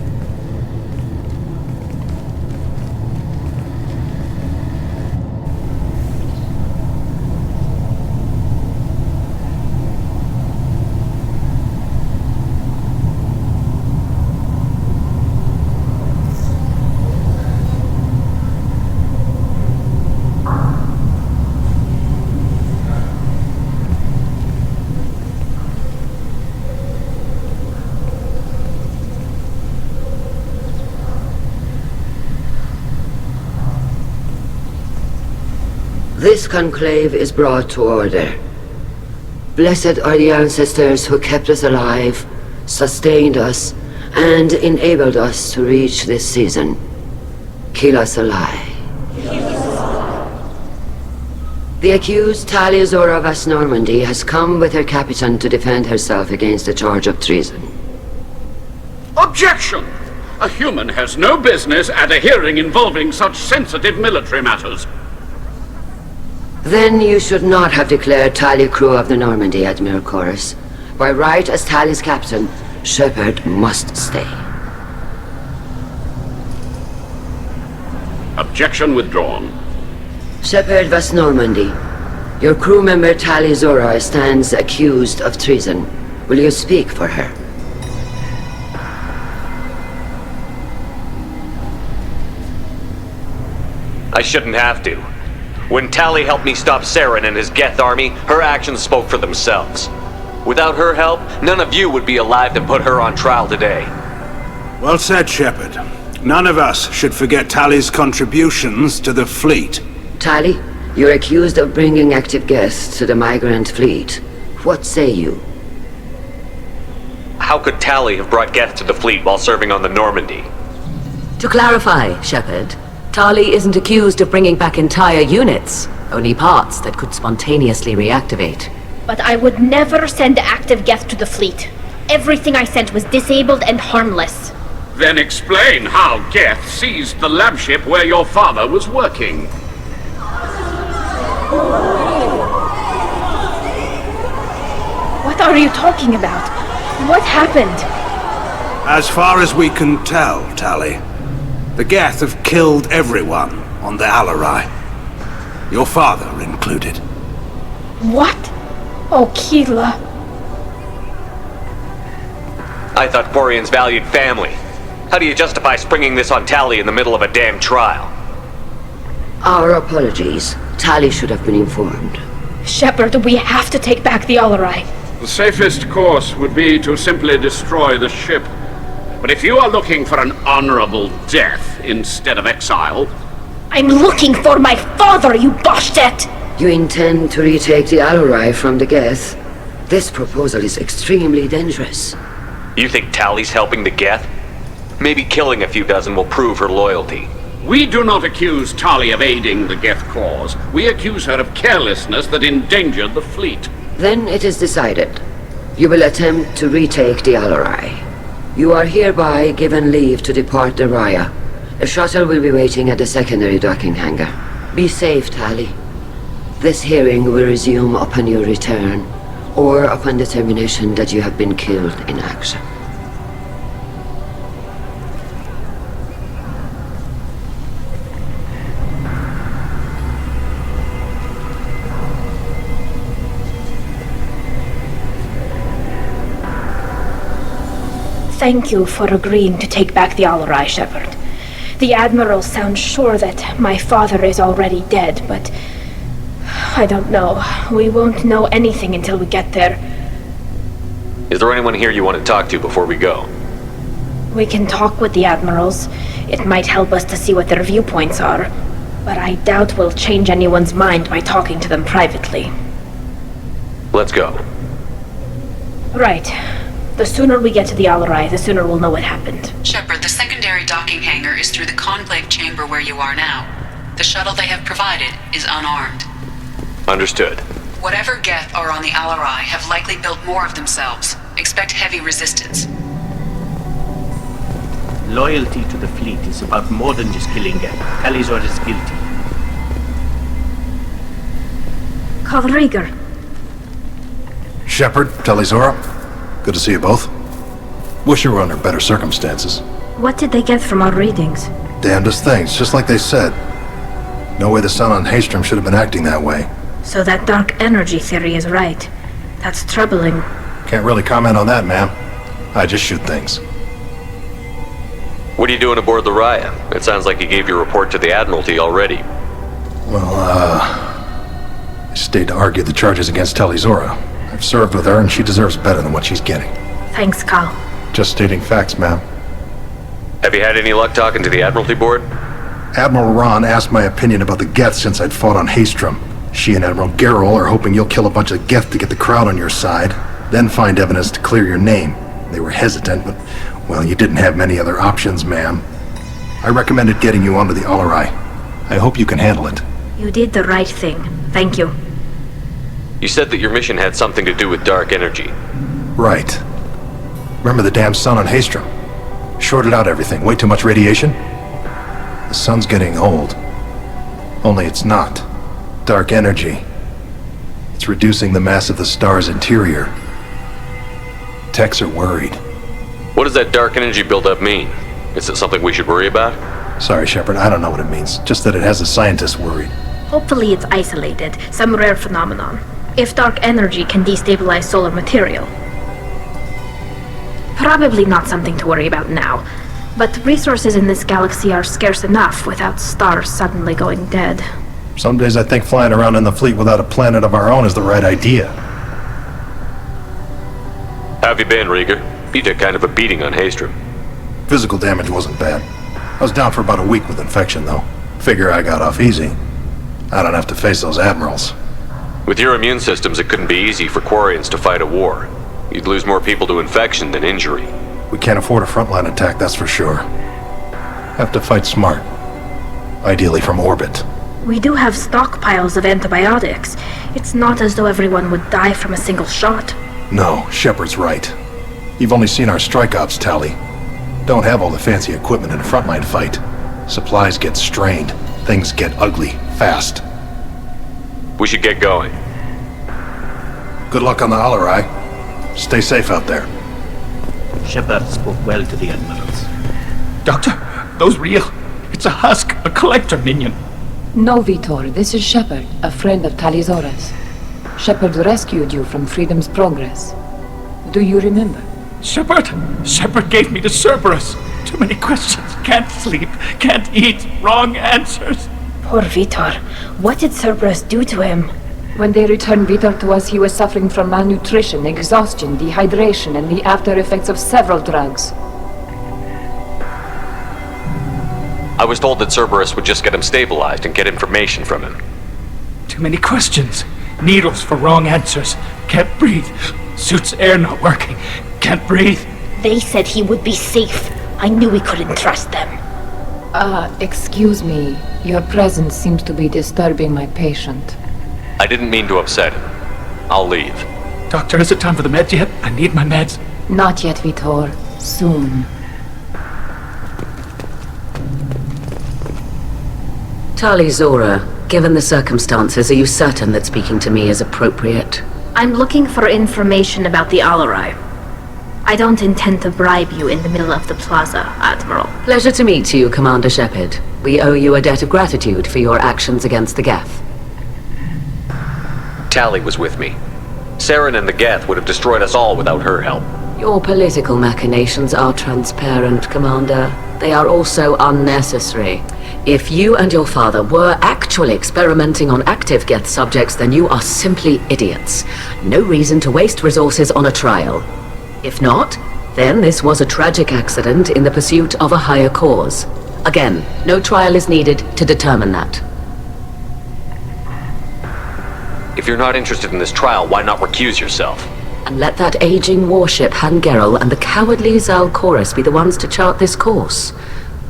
This conclave is brought to order. Blessed are the ancestors who kept us alive, sustained us, and enabled us to reach this season. Kilas Alai. The accused Tali Zora vas Normandy has come with her captain to defend herself against a charge of treason. Objection! A human has no business at a hearing involving such sensitive military matters. Then you should not have declared Tali crew of the Normandy, Admiral Chorus. By right as Tali's captain, Shepard must stay. Objection withdrawn. Shepard vas Normandy. Your crew member Tali Zora stands accused of treason. Will you speak for her? I shouldn't have to. When Tali helped me stop Saren and his Geth army, her actions spoke for themselves. Without her help, none of you would be alive to put her on trial today. Well said, Shepard. None of us should forget Tali's contributions to the fleet. Tali, you're accused of bringing active Geth to the migrant fleet. What say you? How could Tali have brought Geth to the fleet while serving on the Normandy? To clarify, Shepard, Tali isn't accused of bringing back entire units, only parts that could spontaneously reactivate. But I would never send active Geth to the fleet. Everything I sent was disabled and harmless. Then explain how Geth seized the lab ship where your father was working. What are you talking about? What happened? As far as we can tell, Tali, the Geth have killed everyone on the Alarai. Your father included. What? Oh, Keela. I thought Quarians valued family. How do you justify springing this on Tali in the middle of a damn trial? Our apologies. Tali should have been informed. Shepard, we have to take back the Alarai. The safest course would be to simply destroy the ship. But if you are looking for an honorable death instead of exile... I'm looking for my father, you bastet! You intend to retake the Alarai from the Geth? This proposal is extremely dangerous. You think Tali's helping the Geth? Maybe killing a few dozen will prove her loyalty. We do not accuse Tali of aiding the Geth cause. We accuse her of carelessness that endangered the fleet. Then it is decided. You will attempt to retake the Alarai. You are hereby given leave to depart the Raya. A shuttle will be waiting at the secondary docking hangar. Be safe, Tali. This hearing will resume upon your return, or upon determination that you have been killed in action. Thank you for agreeing to take back the Alarai, Shepard. The Admiral sounds sure that my father is already dead, but... I don't know. We won't know anything until we get there. Is there anyone here you want to talk to before we go? We can talk with the Admirals. It might help us to see what their viewpoints are. But I doubt we'll change anyone's mind by talking to them privately. Let's go. Right. The sooner we get to the Alarai, the sooner we'll know what happened. Shepard, the secondary docking hangar is through the conclave chamber where you are now. The shuttle they have provided is unarmed. Understood. Whatever Geth are on the Alarai have likely built more of themselves. Expect heavy resistance. Loyalty to the fleet is about more than just killing Geth. Talizor is guilty. Call Rieger. Shepard, Talizora. Good to see you both. Wish you were under better circumstances. What did they get from our readings? Damnedest things, just like they said. No way the sun on Haystrom should have been acting that way. So that dark energy theory is right. That's troubling. Can't really comment on that, ma'am. I just shoot things. What are you doing aboard the Raya? It sounds like you gave your report to the Admiralty already. Well, I stayed to argue the charges against Talizora. I've served with her, and she deserves better than what she's getting. Thanks, Carl. Just stating facts, ma'am. Have you had any luck talking to the Admiralty board? Admiral Ron asked my opinion about the Geth since I'd fought on Haystrom. She and Admiral Garrel are hoping you'll kill a bunch of Geth to get the crowd on your side, then find evidence to clear your name. They were hesitant, but, well, you didn't have many other options, ma'am. I recommended getting you onto the Alarai. I hope you can handle it. You did the right thing. Thank you. You said that your mission had something to do with dark energy. Right. Remember the damn sun on Haystrom? Shorted out everything. Way too much radiation? The sun's getting old. Only it's not. Dark energy. It's reducing the mass of the star's interior. Techs are worried. What does that dark energy buildup mean? Is it something we should worry about? Sorry, Shepard, I don't know what it means. Just that it has the scientists worried. Hopefully it's isolated, some rare phenomenon. If dark energy can destabilize solar material. Probably not something to worry about now, but resources in this galaxy are scarce enough without stars suddenly going dead. Some days I think flying around in the fleet without a planet of our own is the right idea. How have you been, Rieger? You took kind of a beating on Haystrom. Physical damage wasn't bad. I was down for about a week with infection, though. Figure I got off easy. I don't have to face those admirals. With your immune systems, it couldn't be easy for Quarians to fight a war. You'd lose more people to infection than injury. We can't afford a frontline attack, that's for sure. Have to fight smart. Ideally from orbit. We do have stockpiles of antibiotics. It's not as though everyone would die from a single shot. No, Shepard's right. You've only seen our strike ops, Tali. Don't have all the fancy equipment in a frontline fight. Supplies get strained. Things get ugly, fast. We should get going. Good luck on the Alarai. Stay safe out there. Shepard spoke well to the admirals. Doctor, those real. It's a husk, a collector minion. No, Vitor, this is Shepard, a friend of Talizora's. Shepard rescued you from Freedom's Progress. Do you remember? Shepard gave me the Cerberus. Too many questions. Can't sleep, can't eat, wrong answers. Poor Vitor. What did Cerberus do to him? When they returned Vitor to us, he was suffering from malnutrition, exhaustion, dehydration, and the after effects of several drugs. I was told that Cerberus would just get him stabilized and get information from him. Too many questions. Needles for wrong answers. Can't breathe. Suit's air not working. Can't breathe. They said he would be safe. I knew we couldn't trust them. Excuse me. Your presence seems to be disturbing my patient. I didn't mean to upset him. I'll leave. Doctor, is it time for the meds yet? I need my meds. Not yet, Vitor. Soon. Talizora, given the circumstances, are you certain that speaking to me is appropriate? I'm looking for information about the Alarai. I don't intend to bribe you in the middle of the plaza, Admiral. Pleasure to meet you, Commander Shepard. We owe you a debt of gratitude for your actions against the Geth. Tali was with me. Saren and the Geth would have destroyed us all without her help. Your political machinations are transparent, Commander. They are also unnecessary. If you and your father were actually experimenting on active Geth subjects, then you are simply idiots. No reason to waste resources on a trial. If not, then this was a tragic accident in the pursuit of a higher cause. Again, no trial is needed to determine that. If you're not interested in this trial, why not recuse yourself? And let that aging warship Hangerel and the cowardly Zalcorus be the ones to chart this course?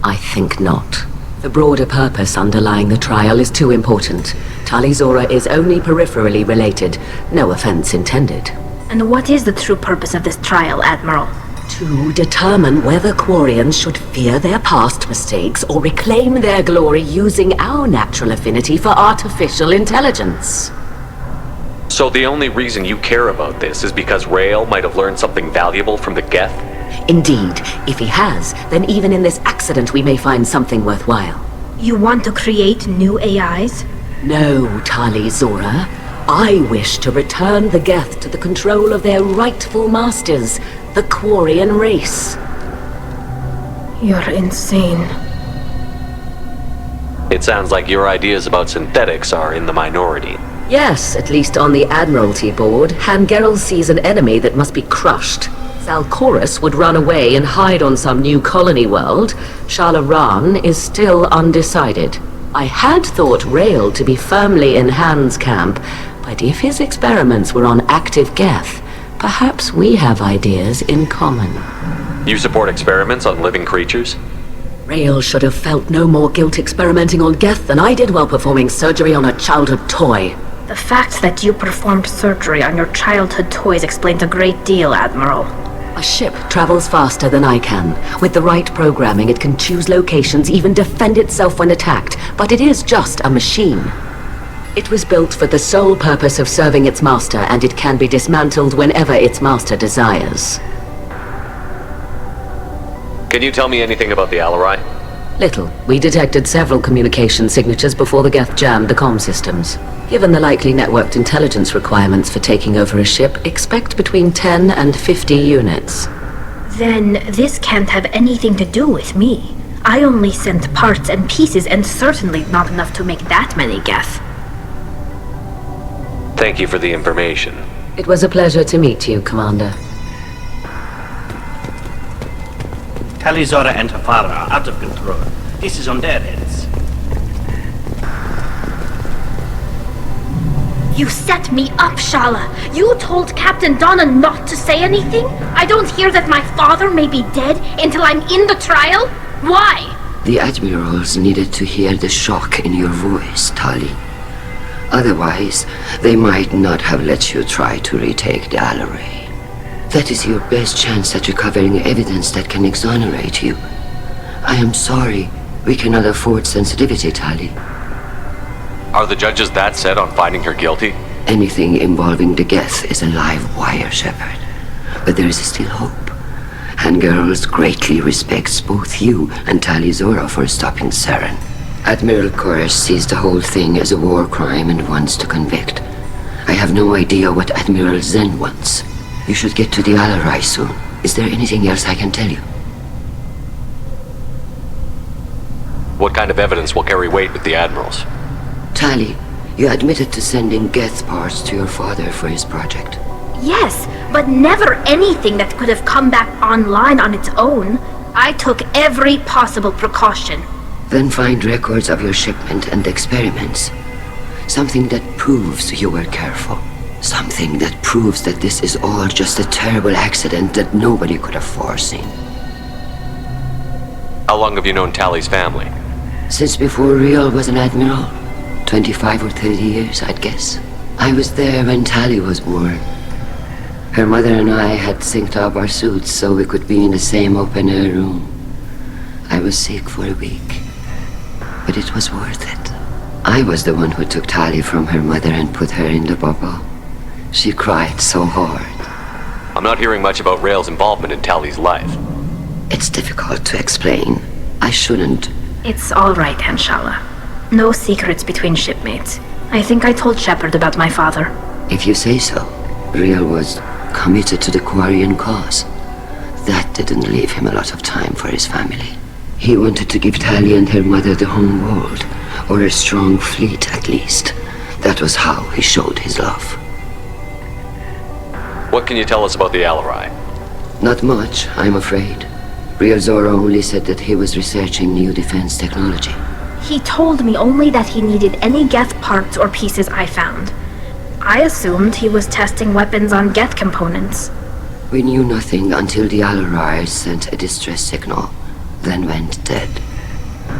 I think not. The broader purpose underlying the trial is too important. Talizora is only peripherally related. No offense intended. And what is the true purpose of this trial, Admiral? To determine whether Quarians should fear their past mistakes or reclaim their glory using our natural affinity for artificial intelligence. So the only reason you care about this is because Rael might have learned something valuable from the Geth? Indeed. If he has, then even in this accident we may find something worthwhile. You want to create new AIs? No, Talizora. I wish to return the Geth to the control of their rightful masters, the Quarian race. You're insane. It sounds like your ideas about synthetics are in the minority. Yes, at least on the Admiralty board, Hangerel sees an enemy that must be crushed. Zalcorus would run away and hide on some new colony world. Shalaran is still undecided. I had thought Rael to be firmly in Han's camp, but if his experiments were on active Geth, perhaps we have ideas in common. You support experiments on living creatures? Rael should have felt no more guilt experimenting on Geth than I did while performing surgery on a childhood toy. The fact that you performed surgery on your childhood toys explains a great deal, Admiral. A ship travels faster than I can. With the right programming, it can choose locations, even defend itself when attacked, but it is just a machine. It was built for the sole purpose of serving its master, and it can be dismantled whenever its master desires. Can you tell me anything about the Alarai? Little. We detected several communication signatures before the Geth jammed the comm systems. Given the likely networked intelligence requirements for taking over a ship, expect between 10 and 50 units. Then this can't have anything to do with me. I only sent parts and pieces, and certainly not enough to make that many Geth. Thank you for the information. It was a pleasure to meet you, Commander. Talizora and her father are out of control. This is on their heads. You set me up, Shala. You told Captain Donna not to say anything? I don't hear that my father may be dead until I'm in the trial? Why? The admirals needed to hear the shock in your voice, Tali. Otherwise, they might not have let you try to retake the Alarai. That is your best chance at recovering evidence that can exonerate you. I am sorry. We cannot afford sensitivity, Tali. Are the judges that set on finding her guilty? Anything involving the Geth is a live wire, Shepard. But there is still hope. Hangirls greatly respects both you and Tali Zora for stopping Saren. Admiral Koresh sees the whole thing as a war crime and wants to convict. I have no idea what Admiral Zen wants. You should get to the Alarai soon. Is there anything else I can tell you? What kind of evidence will carry weight with the admirals? Tali, you admitted to sending Geth parts to your father for his project. Yes, but never anything that could have come back online on its own. I took every possible precaution. Then find records of your shipment and experiments. Something that proves you were careful. Something that proves that this is all just a terrible accident that nobody could have foreseen. How long have you known Tali's family? Since before Riel was an admiral. 25 or 30 years, I'd guess. I was there when Tali was born. Her mother and I had synced up our suits so we could be in the same open-air room. I was sick for a week, but it was worth it. I was the one who took Tali from her mother and put her in the bubble. She cried so hard. I'm not hearing much about Rael's involvement in Tali's life. It's difficult to explain. I shouldn't. It's all right, Hanshala. No secrets between shipmates. I think I told Shepard about my father. If you say so. Riel was committed to the Quarian cause. That didn't leave him a lot of time for his family. He wanted to give Tali and her mother the home world, or a strong fleet at least. That was how he showed his love. What can you tell us about the Alarai? Not much, I'm afraid. Riel Zora only said that he was researching new defense technology. He told me only that he needed any Geth parts or pieces I found. I assumed he was testing weapons on Geth components. We knew nothing until the Alarai sent a distress signal, then went dead.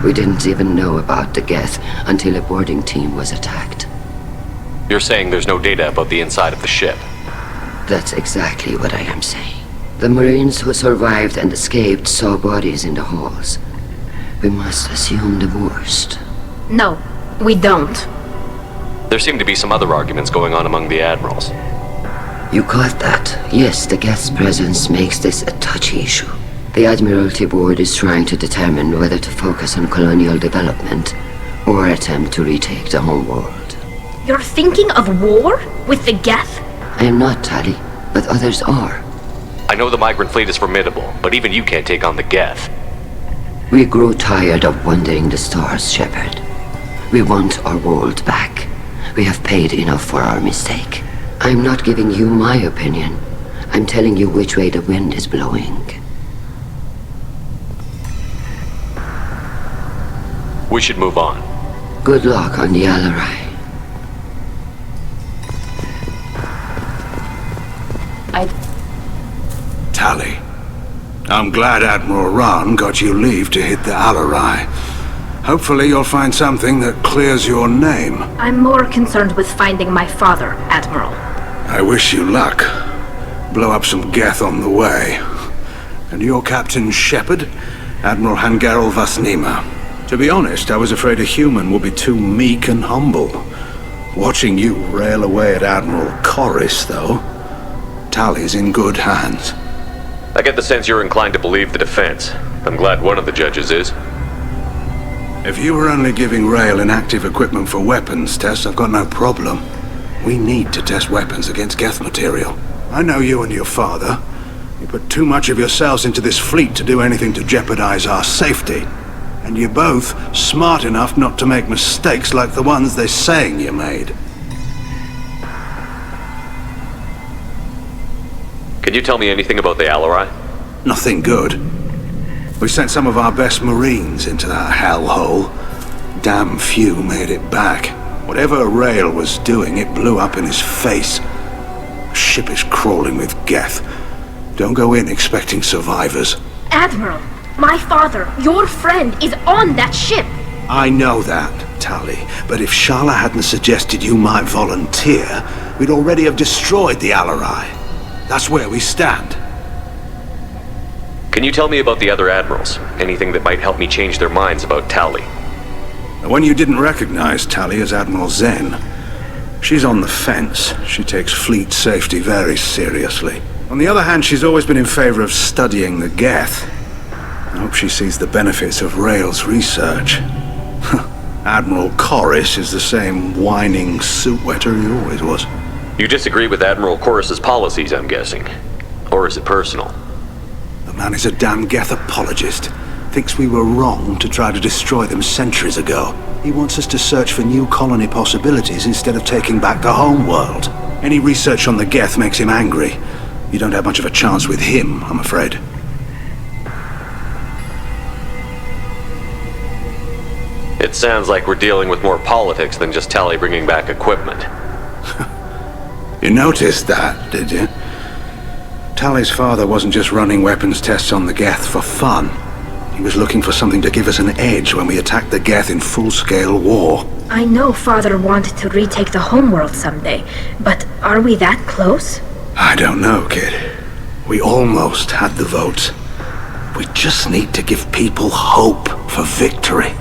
We didn't even know about the Geth until a boarding team was attacked. You're saying there's no data about the inside of the ship? That's exactly what I am saying. The Marines who survived and escaped saw bodies in the halls. We must assume the worst. No, we don't. There seem to be some other arguments going on among the admirals. You caught that? Yes, the Geth's presence makes this a touchy issue. The Admiralty Board is trying to determine whether to focus on colonial development or attempt to retake the home world. You're thinking of war? With the Geth? I am not, Tali, but others are. I know the migrant fleet is formidable, but even you can't take on the Geth. We grow tired of wandering the stars, Shepard. We want our world back. We have paid enough for our mistake. I'm not giving you my opinion. I'm telling you which way the wind is blowing. We should move on. Good luck on the Alarai. Tali, I'm glad Admiral Rahn got you leave to hit the Alarai. Hopefully you'll find something that clears your name. I'm more concerned with finding my father, Admiral. I wish you luck. Blow up some Geth on the way. And your Captain Shepard, Admiral Hangarel Vasnima. To be honest, I was afraid a human would be too meek and humble. Watching you rail away at Admiral Koris, though, Tali's in good hands. I get the sense you're inclined to believe the defense. I'm glad one of the judges is. If you were only giving Rael inactive equipment for weapons tests, I've got no problem. We need to test weapons against Geth material. I know you and your father. You put too much of yourselves into this fleet to do anything to jeopardize our safety. And you're both smart enough not to make mistakes like the ones they're saying you made. Can you tell me anything about the Alarai? Nothing good. We sent some of our best Marines into that hellhole. Damn few made it back. Whatever Rael was doing, it blew up in his face. The ship is crawling with Geth. Don't go in expecting survivors. Admiral, my father, your friend, is on that ship. I know that, Tali, but if Shala hadn't suggested you might volunteer, we'd already have destroyed the Alarai. That's where we stand. Can you tell me about the other admirals? Anything that might help me change their minds about Tali? The one you didn't recognize, Tali, is Admiral Zen. She's on the fence. She takes fleet safety very seriously. On the other hand, she's always been in favor of studying the Geth. I hope she sees the benefits of Rael's research. Admiral Corris is the same whining suit-wetter he always was. You disagree with Admiral Corris's policies, I'm guessing. Or is it personal? The man is a damn Geth apologist. Thinks we were wrong to try to destroy them centuries ago. He wants us to search for new colony possibilities instead of taking back the home world. Any research on the Geth makes him angry. You don't have much of a chance with him, I'm afraid. It sounds like we're dealing with more politics than just Tali bringing back equipment. You noticed that, did you? Tali's father wasn't just running weapons tests on the Geth for fun. He was looking for something to give us an edge when we attacked the Geth in full-scale war. I know Father wanted to retake the homeworld someday, but are we that close? I don't know, kid. We almost had the votes. We just need to give people hope for victory.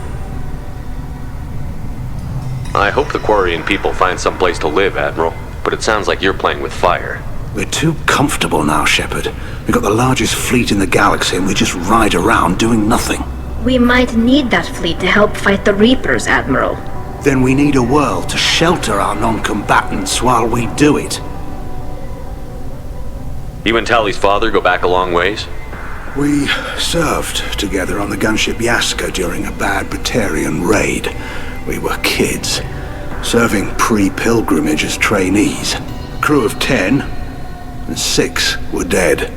I hope the Quarian people find some place to live, Admiral, but it sounds like you're playing with fire. We're too comfortable now, Shepard. We've got the largest fleet in the galaxy and we just ride around doing nothing. We might need that fleet to help fight the Reapers, Admiral. Then we need a world to shelter our non-combatants while we do it. You and Tali's father go back a long ways? We served together on the gunship Yaska during a bad Batarian raid. We were kids, serving pre-pilgrimage as trainees. A crew of 10, and 6 were dead.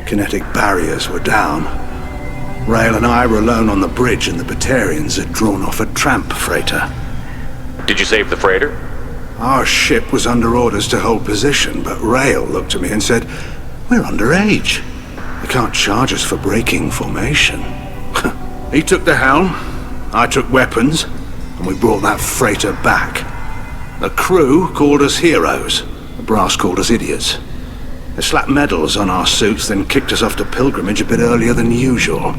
Kinetic barriers were down. Rael and I were alone on the bridge and the Batarians had drawn off a tramp freighter. Did you save the freighter? Our ship was under orders to hold position, but Rael looked at me and said, "We're underage. They can't charge us for breaking formation." He took the helm, I took weapons, and we brought that freighter back. The crew called us heroes. The brass called us idiots. They slapped medals on our suits, then kicked us off to pilgrimage a bit earlier than usual.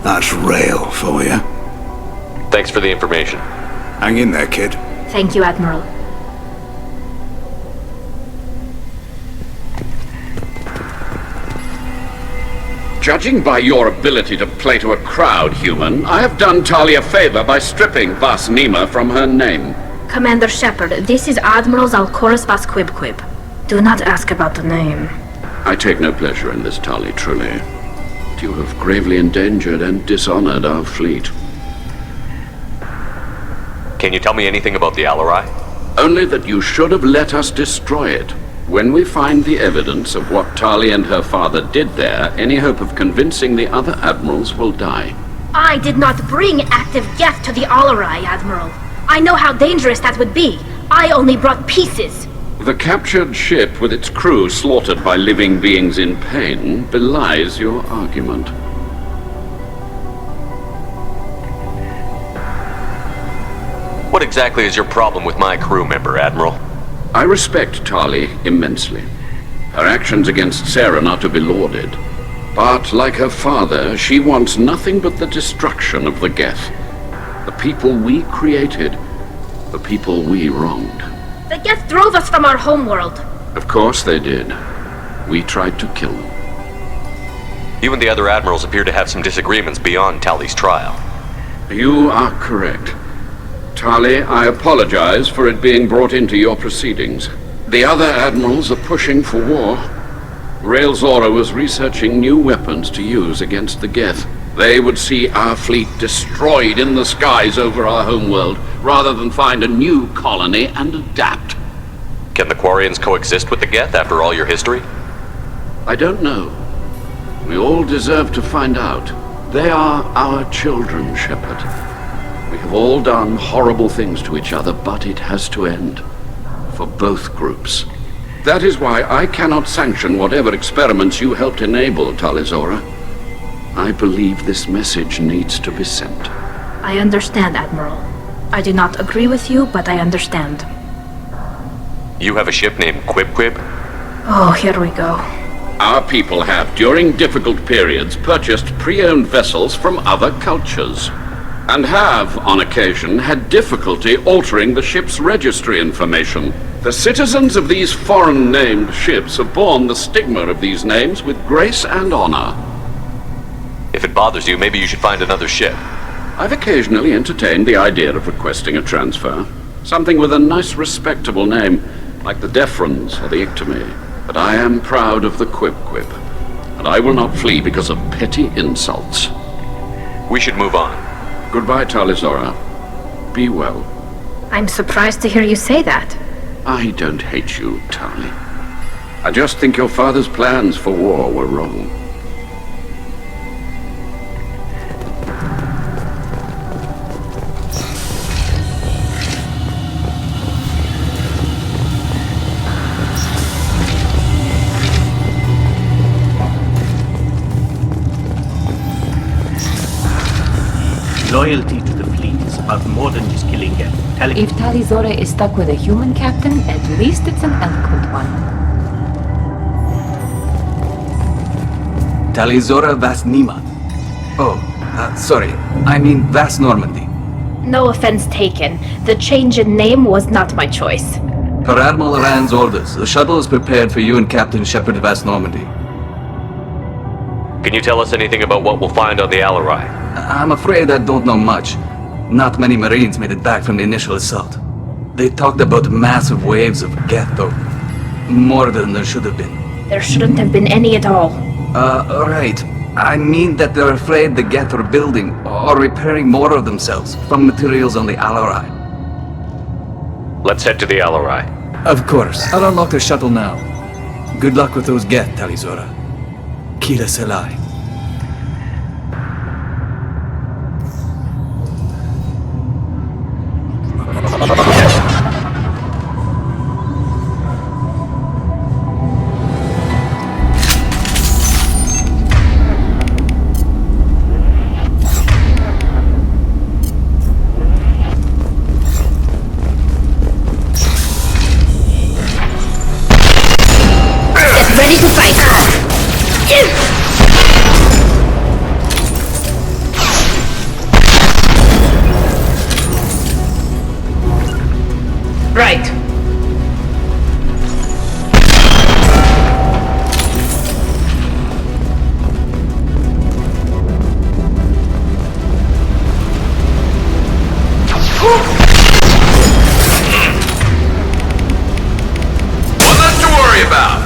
That's Rael for you. Thanks for the information. Hang in there, kid. Thank you, Admiral. Judging by your ability to play to a crowd, human, I have done Tali a favor by stripping Vas Nima from her name. Commander Shepard, this is Admiral Zalkoris Vas Quib. Do not ask about the name. I take no pleasure in this, Tali, truly. But you have gravely endangered and dishonored our fleet. Can you tell me anything about the Alarai? Only that you should have let us destroy it. When we find the evidence of what Tali and her father did there, any hope of convincing the other admirals will die. I did not bring active Geth to the Alarai, Admiral. I know how dangerous that would be. I only brought pieces. The captured ship with its crew slaughtered by living beings in pain belies your argument. What exactly is your problem with my crew member, Admiral? I respect Tali immensely. Her actions against Saren are to be lauded. But, like her father, she wants nothing but the destruction of the Geth. The people we created, the people we wronged. The Geth drove us from our homeworld. Of course they did. We tried to kill them. You and the other admirals appear to have some disagreements beyond Tali's trial. You are correct. Tali, I apologize for it being brought into your proceedings. The other admirals are pushing for war. Rael Zora was researching new weapons to use against the Geth. They would see our fleet destroyed in the skies over our homeworld, rather than find a new colony and adapt. Can the Quarians coexist with the Geth after all your history? I don't know. We all deserve to find out. They are our children, Shepard. We have all done horrible things to each other, but it has to end. For both groups. That is why I cannot sanction whatever experiments you helped enable, Talizora. I believe this message needs to be sent. I understand, Admiral. I do not agree with you, but I understand. You have a ship named Quib? Oh, here we go. Our people have, during difficult periods, purchased pre-owned vessels from other cultures, and have, on occasion, had difficulty altering the ship's registry information. The citizens of these foreign-named ships have borne the stigma of these names with grace and honor. If it bothers you, maybe you should find another ship. I've occasionally entertained the idea of requesting a transfer. Something with a nice, respectable name, like the Defrons or the Ictomy. But I am proud of the Quip-Quip, and I will not flee because of petty insults. We should move on. Goodbye, Talizora. Be well. I'm surprised to hear you say that. I don't hate you, Tali. I just think your father's plans for war were wrong. Loyalty to the fleet is about more than just killing it. If Talizora is stuck with a human captain, at least it's an eloquent one. Talizora Vas Nima. Oh, sorry. I mean Vas Normandy. No offense taken. The change in name was not my choice. Per Admiral Rand's orders, the shuttle is prepared for you and Captain Shepard Vas Normandy. Can you tell us anything about what we'll find on the Alarai? I'm afraid I don't know much. Not many Marines made it back from the initial assault. They talked about massive waves of Geth, though. More than there should have been. There shouldn't have been any at all. Right. I mean that they're afraid the Geth are building or repairing more of themselves from materials on the Alarai. Let's head to the Alarai. Of course. I'll unlock the shuttle now. Good luck with those Geth, Talizora. Kila Selai. Ready to fight! Right. Nothing to worry about.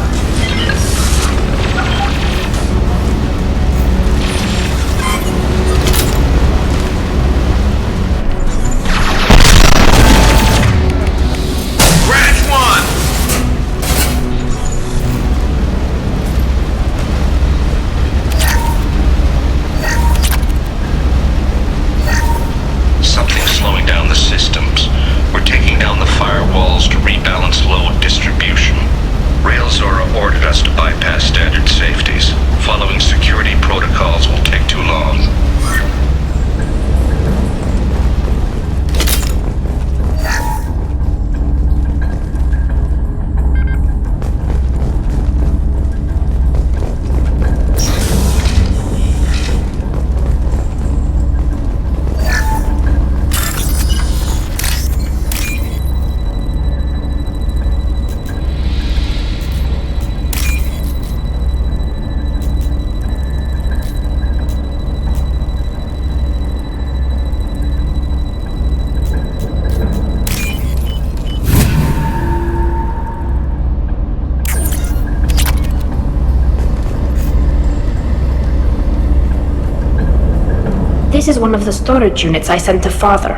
This is one of the storage units I sent to Father.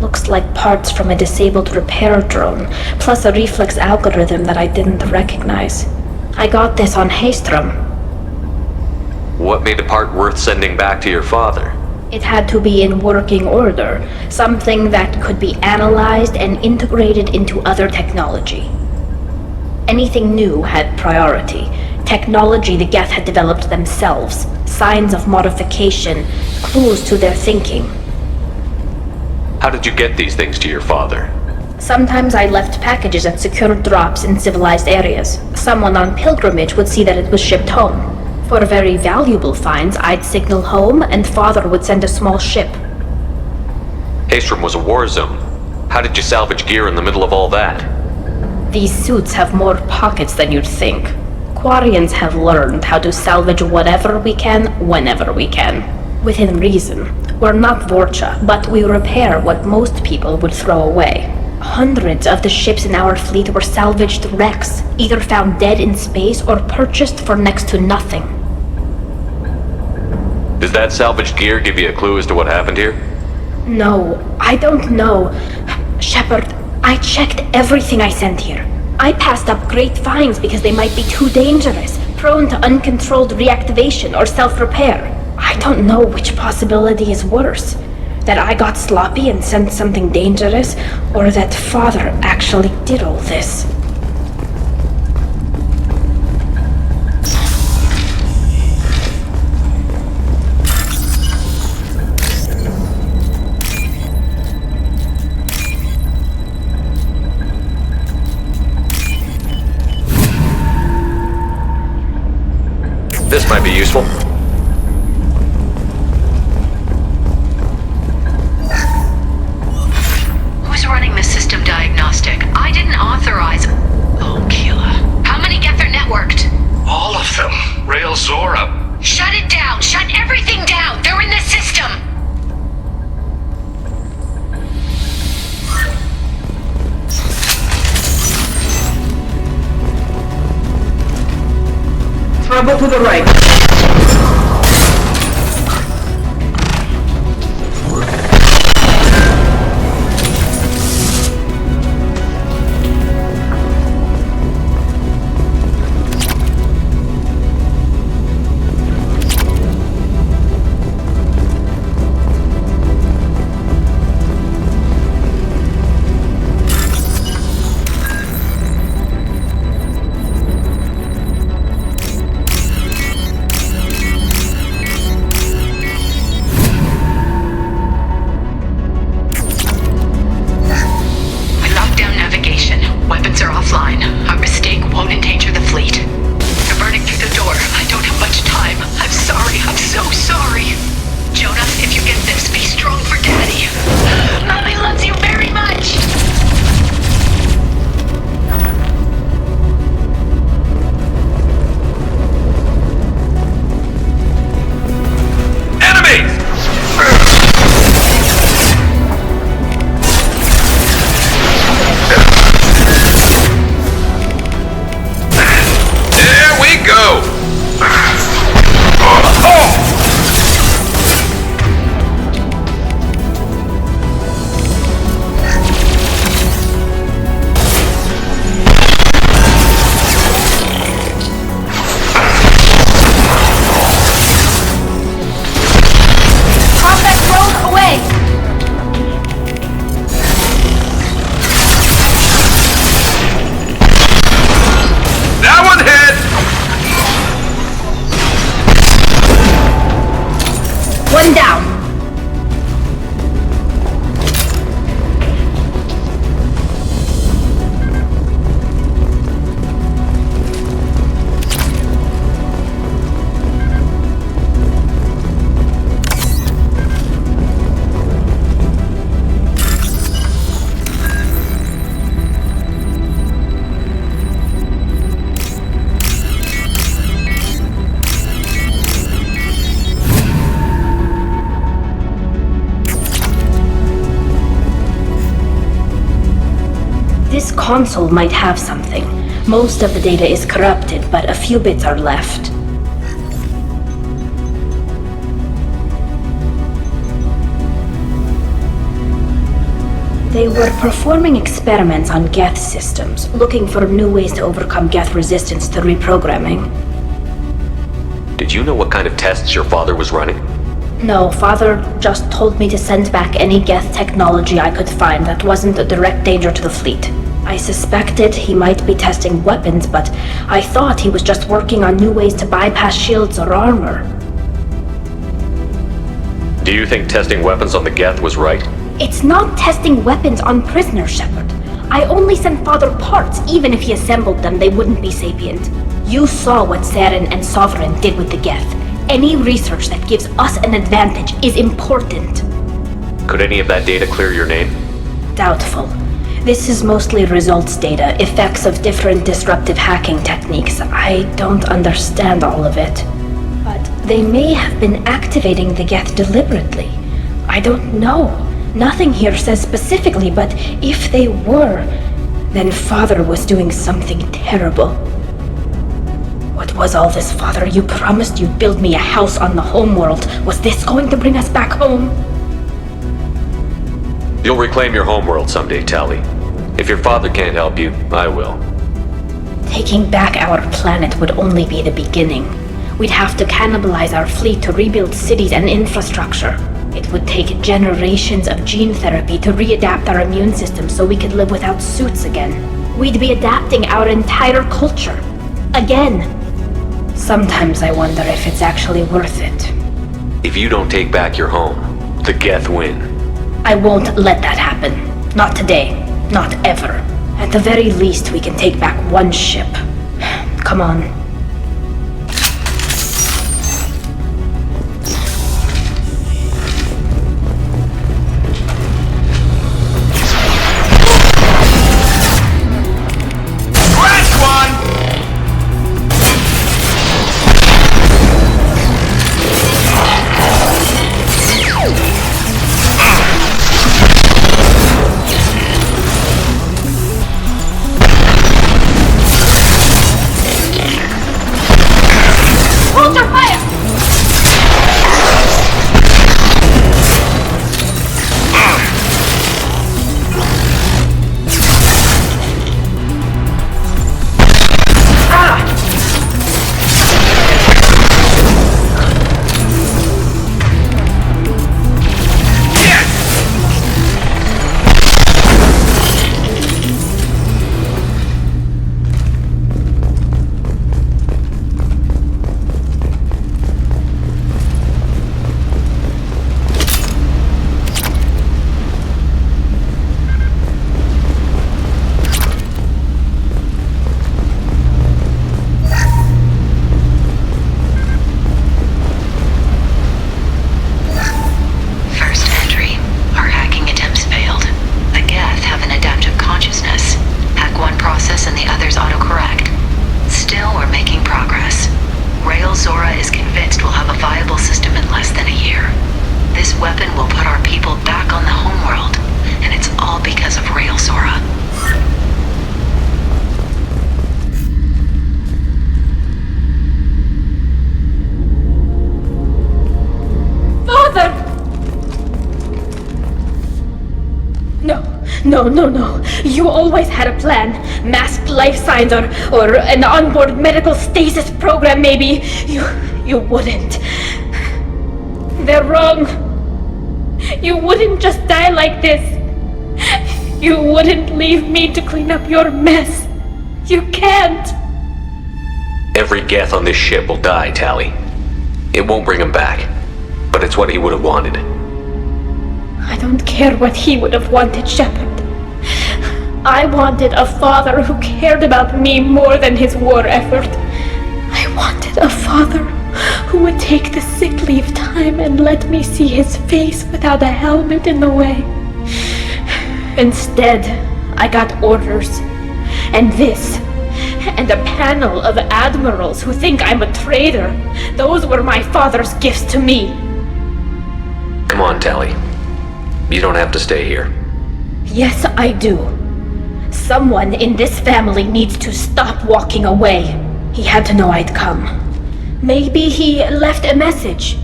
Looks like parts from a disabled repair drone, plus a reflex algorithm that I didn't recognize. I got this on Haystrom. What made the part worth sending back to your father? It had to be in working order, something that could be analyzed and integrated into other technology. Anything new had priority. Technology the Geth had developed themselves, signs of modification, clues to their thinking. How did you get these things to your father? Sometimes I left packages at secure drops in civilized areas. Someone on pilgrimage would see that it was shipped home. For very valuable finds, I'd signal home, and Father would send a small ship. Haystrom was a war zone. How did you salvage gear in the middle of all that? These suits have more pockets than you'd think. Quarians have learned how to salvage whatever we can, whenever we can. Within reason. We're not Vorcha, but we repair what most people would throw away. Hundreds of the ships in our fleet were salvaged wrecks, either found dead in space or purchased for next to nothing. Does that salvaged gear give you a clue as to what happened here? No, I don't know. Shepard, I checked everything I sent here. I passed up great finds because they might be too dangerous, prone to uncontrolled reactivation or self-repair. I don't know which possibility is worse. That I got sloppy and sent something dangerous, or that Father actually did all this. This might be useful. Who's running the system diagnostic? I didn't authorize... Oh, Keela. How many get their networked? All of them. Rail Zora. Shut it down! Shut everything down! They're in the system! Trouble to the right. One down. This console might have something. Most of the data is corrupted, but a few bits are left. They were performing experiments on Geth systems, looking for new ways to overcome Geth resistance to reprogramming. Did you know what kind of tests your father was running? No, Father just told me to send back any Geth technology I could find that wasn't a direct danger to the fleet. I suspected he might be testing weapons, but I thought he was just working on new ways to bypass shields or armor. Do you think testing weapons on the Geth was right? It's not testing weapons on prisoners, Shepard. I only sent Father parts. Even if he assembled them, they wouldn't be sapient. You saw what Saren and Sovereign did with the Geth. Any research that gives us an advantage is important. Could any of that data clear your name? Doubtful. This is mostly results data, effects of different disruptive hacking techniques. I don't understand all of it. But they may have been activating the Geth deliberately. I don't know. Nothing here says specifically, but if they were, then Father was doing something terrible. What was all this, Father? You promised you'd build me a house on the homeworld. Was this going to bring us back home? You'll reclaim your homeworld someday, Tali. If your father can't help you, I will. Taking back our planet would only be the beginning. We'd have to cannibalize our fleet to rebuild cities and infrastructure. It would take generations of gene therapy to readapt our immune system so we could live without suits again. We'd be adapting our entire culture. Again. Sometimes I wonder if it's actually worth it. If you don't take back your home, the Geth win. I won't let that happen. Not today. Not ever. At the very least, we can take back one ship. Come on. No. You always had a plan. Masked life signs or an onboard medical stasis program maybe. You wouldn't. They're wrong. You wouldn't just die like this. You wouldn't leave me to clean up your mess. You can't. Every Geth on this ship will die, Tali. It won't bring him back, but it's what he would have wanted. I don't care what he would have wanted, Shepard. I wanted a father who cared about me more than his war effort. I wanted a father who would take the sick leave time and let me see his face without a helmet in the way. Instead, I got orders. And this. And a panel of admirals who think I'm a traitor. Those were my father's gifts to me. Come on, Tali. You don't have to stay here. Yes, I do. Someone in this family needs to stop walking away. He had to know I'd come. Maybe he left a message.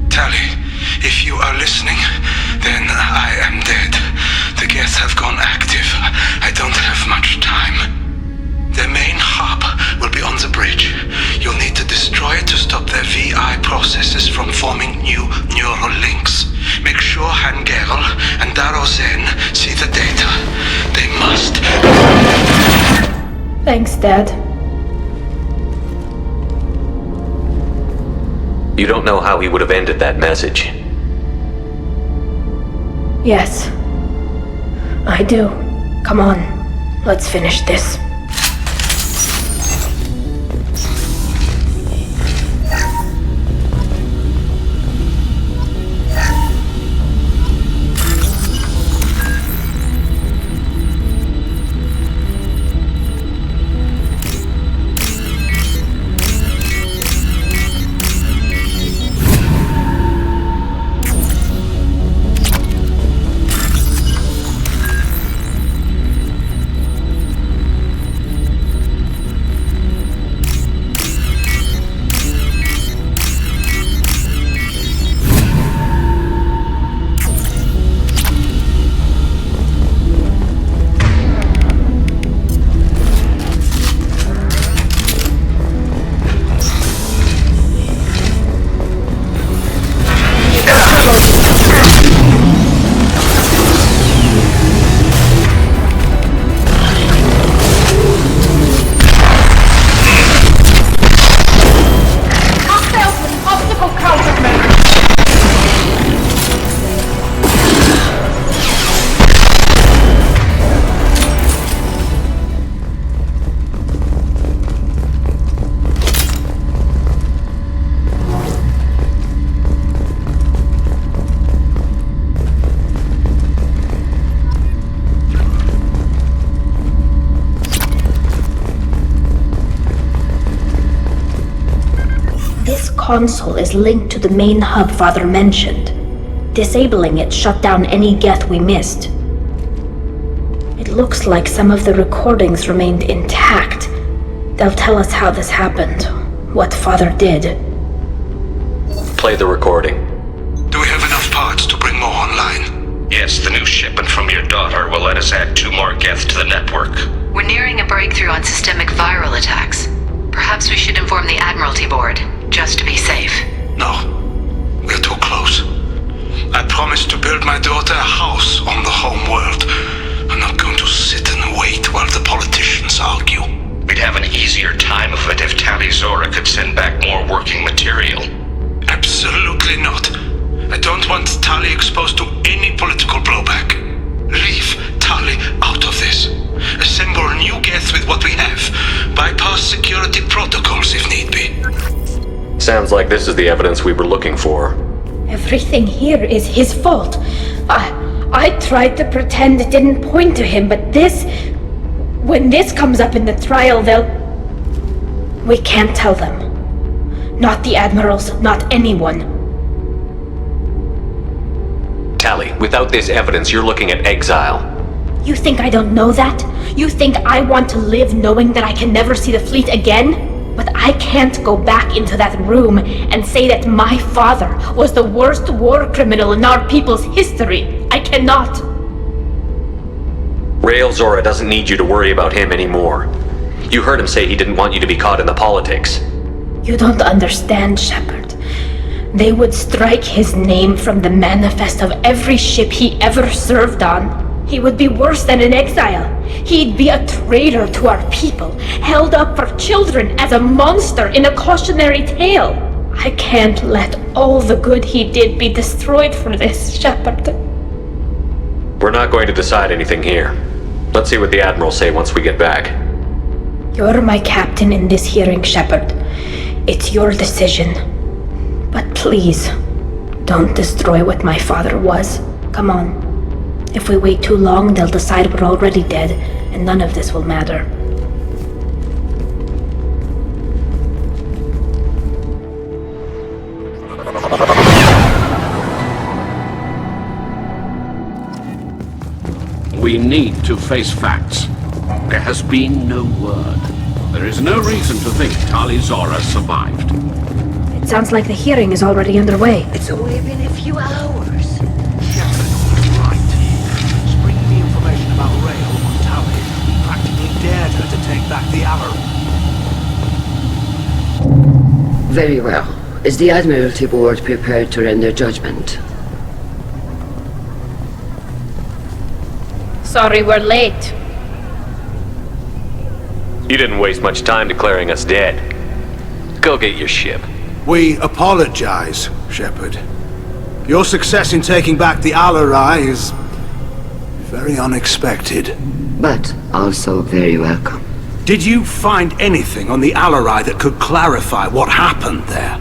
Tali, if you are listening, then I am dead. The Geth have gone active. I don't have much time. Their main hub will be on the bridge. You'll need to destroy it to stop their VI processes from forming new neural links. Make sure Hangerl and Darozen see the data. They must. Thanks, Dad. You don't know how he would have ended that message. Yes. I do. Come on. Let's finish this. Console is linked to the main hub Father mentioned. Disabling it shut down any Geth we missed. It looks like some of the recordings remained intact. They'll tell us how this happened, what Father did. Play the recording. Do we have enough parts to bring more online? Yes, the new shipment from your daughter will let us add 2 more Geth to the network. We're nearing a breakthrough on systemic viral attacks. Perhaps we should inform the Admiralty Board, just to be safe. No. We're too close. I promised to build my daughter a house on the home world. I'm not going to sit and wait while the politicians argue. We'd have an easier time of it if Tali Zora could send back more working material. Absolutely not. I don't want Tali exposed to any political blowback. Leave Tali out of this. Assemble new Geth with what we have. Bypass security protocols if need be. Sounds like this is the evidence we were looking for. Everything here is his fault. I tried to pretend it didn't point to him, but this... When this comes up in the trial, they'll... We can't tell them. Not the admirals, not anyone. Tali, without this evidence, you're looking at exile. You think I don't know that? You think I want to live knowing that I can never see the fleet again? But I can't go back into that room and say that my father was the worst war criminal in our people's history. I cannot. Rael Zora doesn't need you to worry about him anymore. You heard him say he didn't want you to be caught in the politics. You don't understand, Shepard. They would strike his name from the manifest of every ship he ever served on. He would be worse than an exile. He'd be a traitor to our people, held up for children as a monster in a cautionary tale. I can't let all the good he did be destroyed for this, Shepard. We're not going to decide anything here. Let's see what the Admirals say once we get back. You're my captain in this hearing, Shepard. It's your decision. But please, don't destroy what my father was. Come on. If we wait too long, they'll decide we're already dead, and none of this will matter. We need to face facts. There has been no word. There is no reason to think Tali Zora survived. It sounds like the hearing is already underway. It's only been a few hours. About Rael on Tali. Practically dared her to take back the arrow. Very well. Is the Admiralty Board prepared to render judgment? Sorry we're late. You didn't waste much time declaring us dead. Go get your ship. We apologize, Shepard. Your success in taking back the Alarai is very unexpected. But also very welcome. Did you find anything on the Alarai that could clarify what happened there?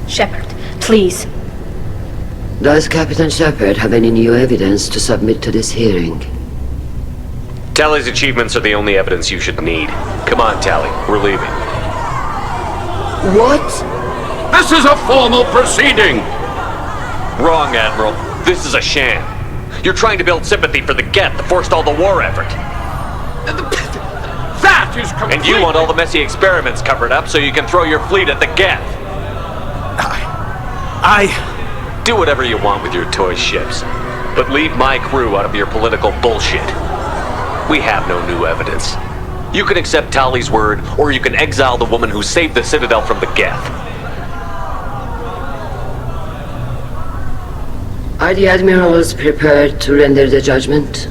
Shepard, please. Does Captain Shepard have any new evidence to submit to this hearing? Tally's achievements are the only evidence you should need. Come on, Tally. We're leaving. What? This is a formal proceeding! Wrong, Admiral. This is a sham. You're trying to build sympathy for the Geth that forced all the war effort. That is complete! And you want all the messy experiments covered up so you can throw your fleet at the Geth. Do whatever you want with your toy ships, but leave my crew out of your political bullshit. We have no new evidence. You can accept Tally's word, or you can exile the woman who saved the Citadel from the Geth. Are the admirals prepared to render the judgment?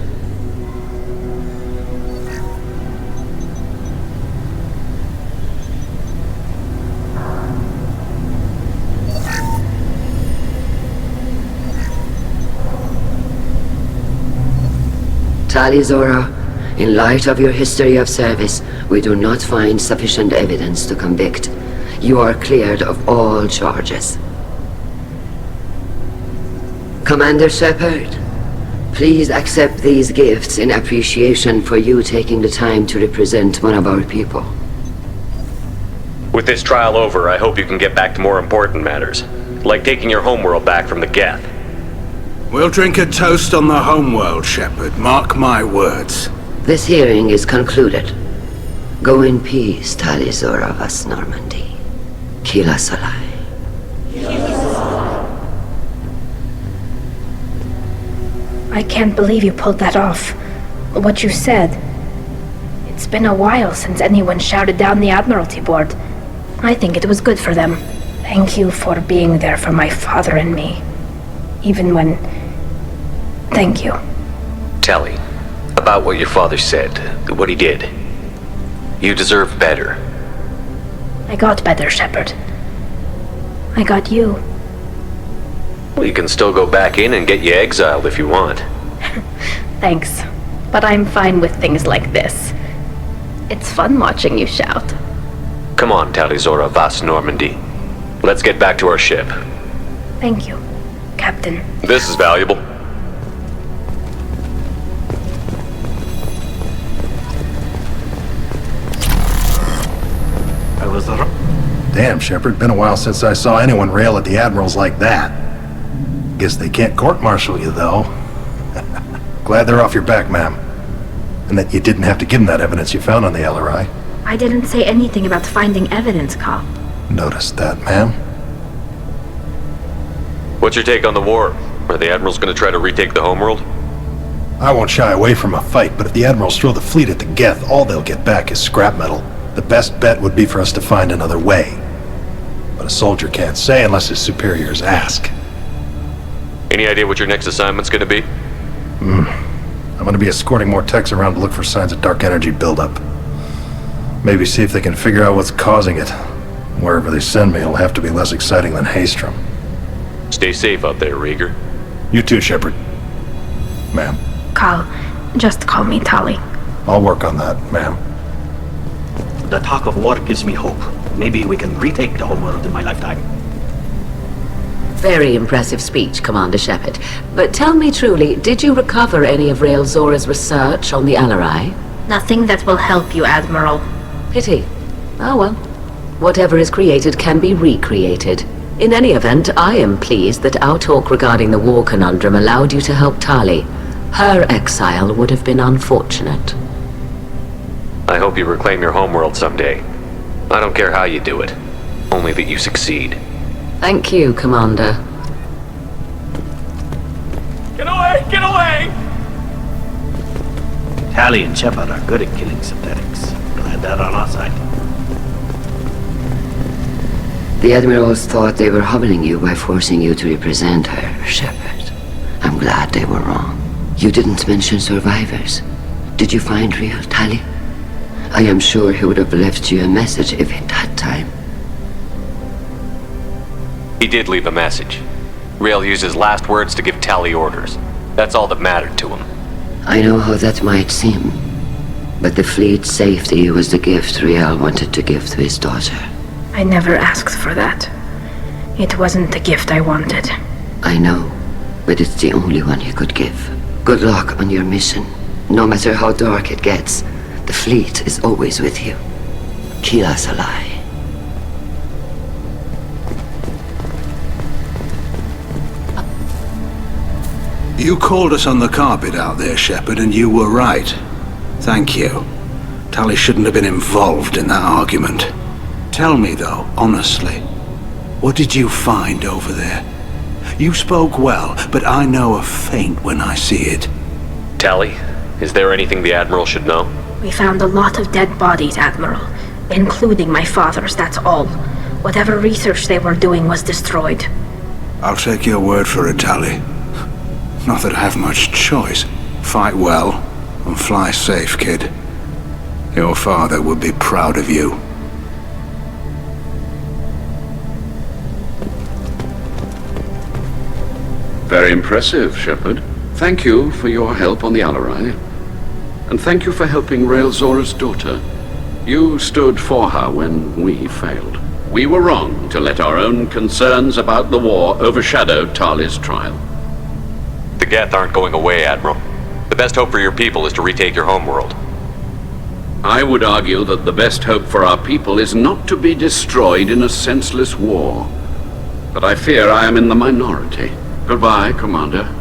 Tali Zora, in light of your history of service, we do not find sufficient evidence to convict. You are cleared of all charges. Commander Shepard, please accept these gifts in appreciation for you taking the time to represent one of our people. With this trial over, I hope you can get back to more important matters, like taking your homeworld back from the Geth. We'll drink a toast on the homeworld, Shepard. Mark my words. This hearing is concluded. Go in peace, Tali Zora Vas Normandy. Kila Salai. I can't believe you pulled that off. What you said. It's been a while since anyone shouted down the Admiralty Board. I think it was good for them. Thank you for being there for my father and me. Even when... Thank you. Tally, about what your father said, what he did. You deserve better. I got better, Shepard. I got you. Well, you can still go back in and get you exiled if you want. Thanks. But I'm fine with things like this. It's fun watching you shout. Come on, Tali Zora Vas Normandy. Let's get back to our ship. Thank you, Captain. This is valuable. Damn, Shepard. Been a while since I saw anyone rail at the admirals like that. Guess they can't court-martial you, though. Glad they're off your back, ma'am. And that you didn't have to give them that evidence you found on the LRI. I didn't say anything about finding evidence, Carl. Noticed that, ma'am. What's your take on the war? Are the admirals going to try to retake the homeworld? I won't shy away from a fight, but if the admirals throw the fleet at the Geth, all they'll get back is scrap metal. The best bet would be for us to find another way. But a soldier can't say unless his superiors ask. Any idea what your next assignment's going to be? I'm going to be escorting more techs around to look for signs of dark energy buildup. Maybe see if they can figure out what's causing it. Wherever they send me, it'll have to be less exciting than Haystrom. Stay safe out there, Rieger. You too, Shepard. Ma'am. Carl, just call me Tali. I'll work on that, ma'am. The talk of war gives me hope. Maybe we can retake the homeworld in my lifetime. Very impressive speech, Commander Shepard. But tell me truly, did you recover any of Rael Zora's research on the Alarai? Nothing that will help you, Admiral. Pity. Oh well. Whatever is created can be recreated. In any event, I am pleased that our talk regarding the war conundrum allowed you to help Tali. Her exile would have been unfortunate. I hope you reclaim your homeworld someday. I don't care how you do it. Only that you succeed. Thank you, Commander. Get away! Get away! Tali and Shepard are good at killing synthetics. Glad that on our side. The admirals thought they were humbling you by forcing you to represent her, Shepard. I'm glad they were wrong. You didn't mention survivors. Did you find real Tali? I am sure he would have left you a message if he'd had time. He did leave a message. Rail used his last words to give Tali orders. That's all that mattered to him. I know how that might seem, but the fleet's safety was the gift Riel wanted to give to his daughter. I never asked for that. It wasn't the gift I wanted. I know, but it's the only one he could give. Good luck on your mission. No matter how dark it gets, the fleet is always with you. Kila Salai. You called us on the carpet out there, Shepard, and you were right. Thank you. Tali shouldn't have been involved in that argument. Tell me, though, honestly, what did you find over there? You spoke well, but I know a feint when I see it. Tali, is there anything the Admiral should know? We found a lot of dead bodies, Admiral. Including my father's, that's all. Whatever research they were doing was destroyed. I'll take your word for it, Tali. Not that I have much choice. Fight well, and fly safe, kid. Your father would be proud of you. Very impressive, Shepard. Thank you for your help on the Alarai. And thank you for helping Rail Zora's daughter. You stood for her when we failed. We were wrong to let our own concerns about the war overshadow Tali's trial. The Geth aren't going away, Admiral. The best hope for your people is to retake your homeworld. I would argue that the best hope for our people is not to be destroyed in a senseless war. But I fear I am in the minority. Goodbye, Commander.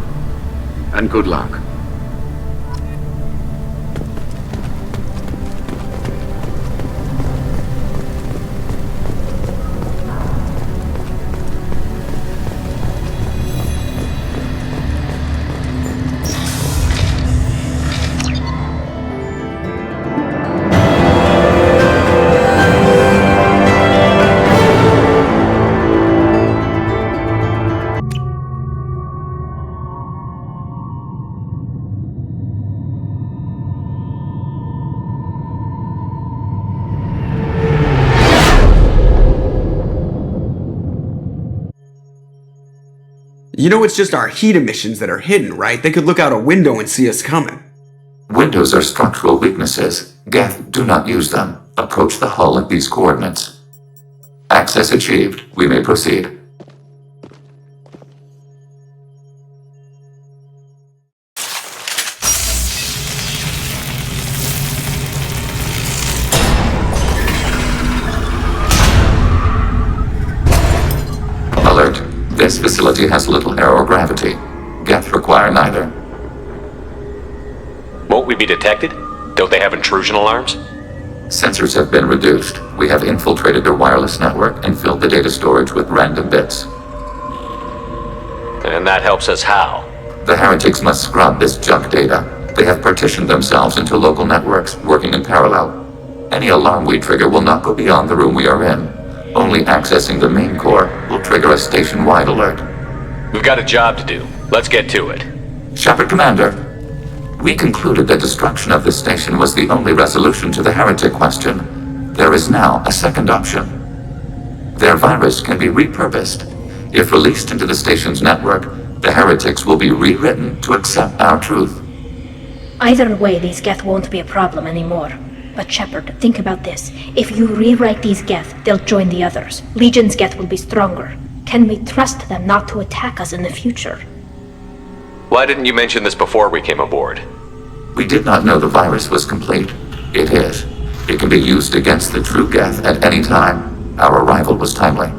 And good luck. You know it's just our heat emissions that are hidden, right? They could look out a window and see us coming. Windows are structural weaknesses. Geth, do not use them. Approach the hull at these coordinates. Access achieved. We may proceed. Alert. This facility has little aerogravity. Geth require neither. Won't we be detected? Don't they have intrusion alarms? Sensors have been reduced. We have infiltrated their wireless network and filled the data storage with random bits. And that helps us how? The heretics must scrub this junk data. They have partitioned themselves into local networks, working in parallel. Any alarm we trigger will not go beyond the room we are in. Only accessing the main core will trigger a station-wide alert. We've got a job to do. Let's get to it. Shepard, Commander. We concluded that destruction of this station was the only resolution to the heretic question. There is now a second option. Their virus can be repurposed. If released into the station's network, the heretics will be rewritten to accept our truth. Either way, these Geth won't be a problem anymore. But Shepard, think about this. If you rewrite these Geth, they'll join the others. Legion's Geth will be stronger. Can we trust them not to attack us in the future? Why didn't you mention this before we came aboard? We did not know the virus was complete. It is. It can be used against the true Geth at any time. Our arrival was timely.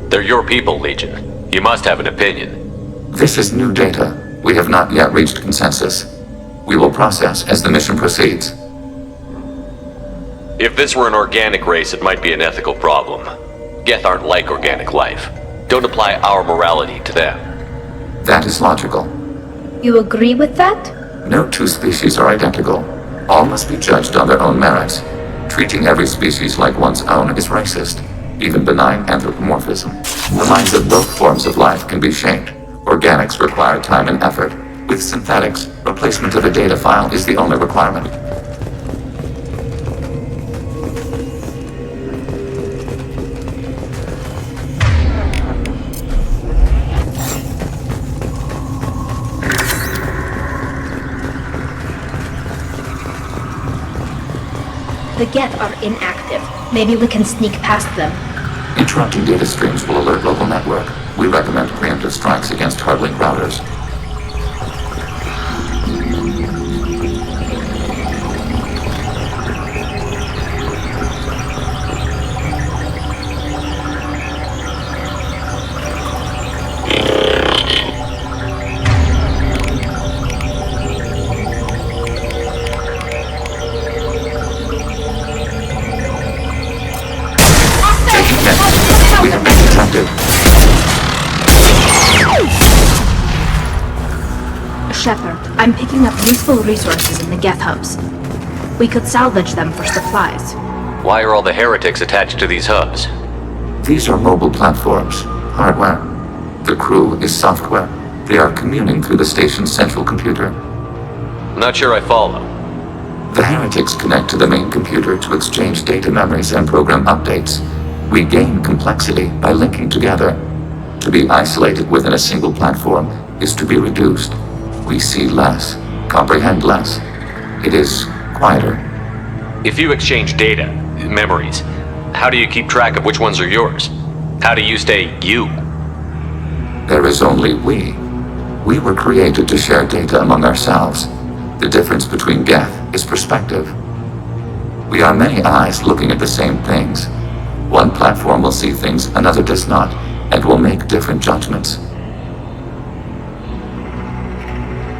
They're your people, Legion. You must have an opinion. This is new data. We have not yet reached consensus. We will process as the mission proceeds. If this were an organic race, it might be an ethical problem. Geth aren't like organic life. Don't apply our morality to them. That is logical. You agree with that? No two species are identical. All must be judged on their own merits. Treating every species like one's own is racist, even benign anthropomorphism. The minds of both forms of life can be shaped. Organics require time and effort. With synthetics, replacement of a data file is the only requirement. The Geth are inactive. Maybe we can sneak past them. Interrupting data streams will alert local network. We recommend preemptive strikes against hardlink routers. We have been detected. Shepard, I'm picking up useful resources in the Geth hubs. We could salvage them for supplies. Why are all the heretics attached to these hubs? These are mobile platforms, hardware. The crew is software. They are communing through the station's central computer. Not sure I follow. The heretics connect to the main computer to exchange data memories and program updates. We gain complexity by linking together. To be isolated within a single platform is to be reduced. We see less, comprehend less. It is quieter. If you exchange data, memories, how do you keep track of which ones are yours? How do you stay you? There is only we. We were created to share data among ourselves. The difference between Geth is perspective. We are many eyes looking at the same things. One platform will see things another does not, and will make different judgments.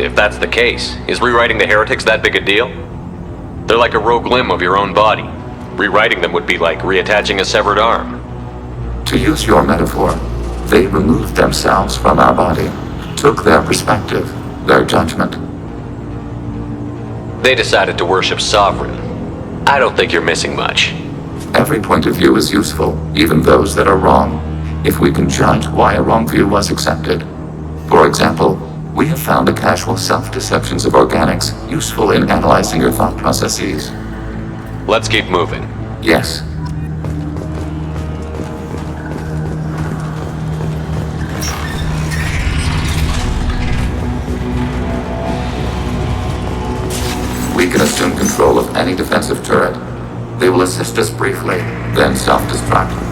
If that's the case, is rewriting the heretics that big a deal? They're like a rogue limb of your own body. Rewriting them would be like reattaching a severed arm. To use your metaphor, they removed themselves from our body, took their perspective, their judgment. They decided to worship Sovereign. I don't think you're missing much. Every point of view is useful, even those that are wrong, if we can judge why a wrong view was accepted. For example, we have found the casual self-deceptions of organics useful in analyzing your thought processes. Let's keep moving. Yes. We can assume control of any defensive turret. They will assist us briefly, then self-destruct.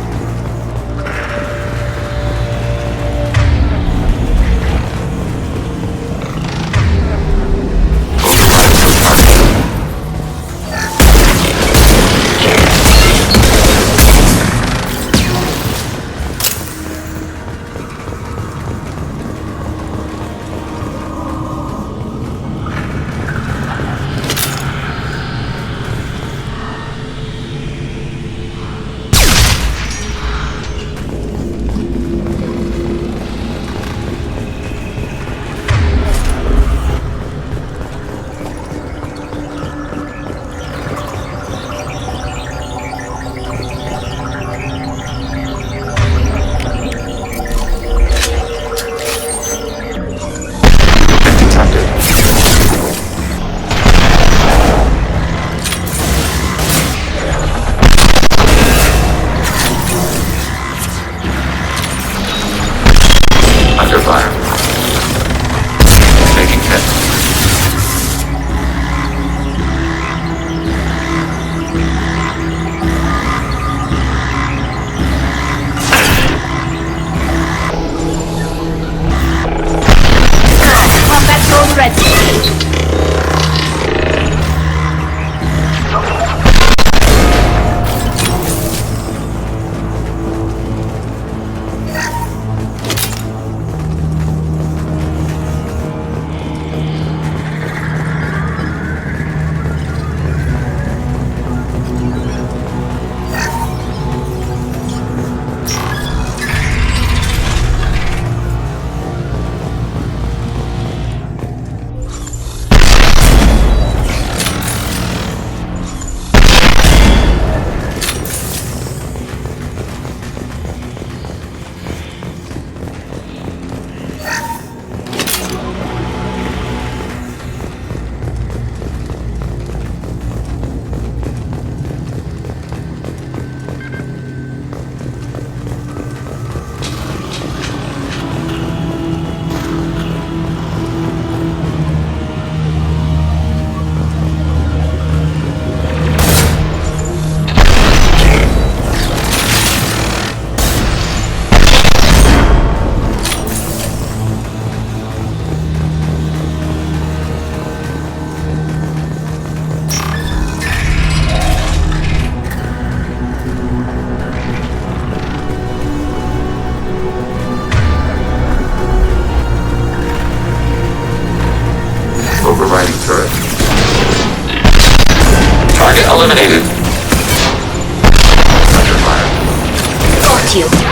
get you!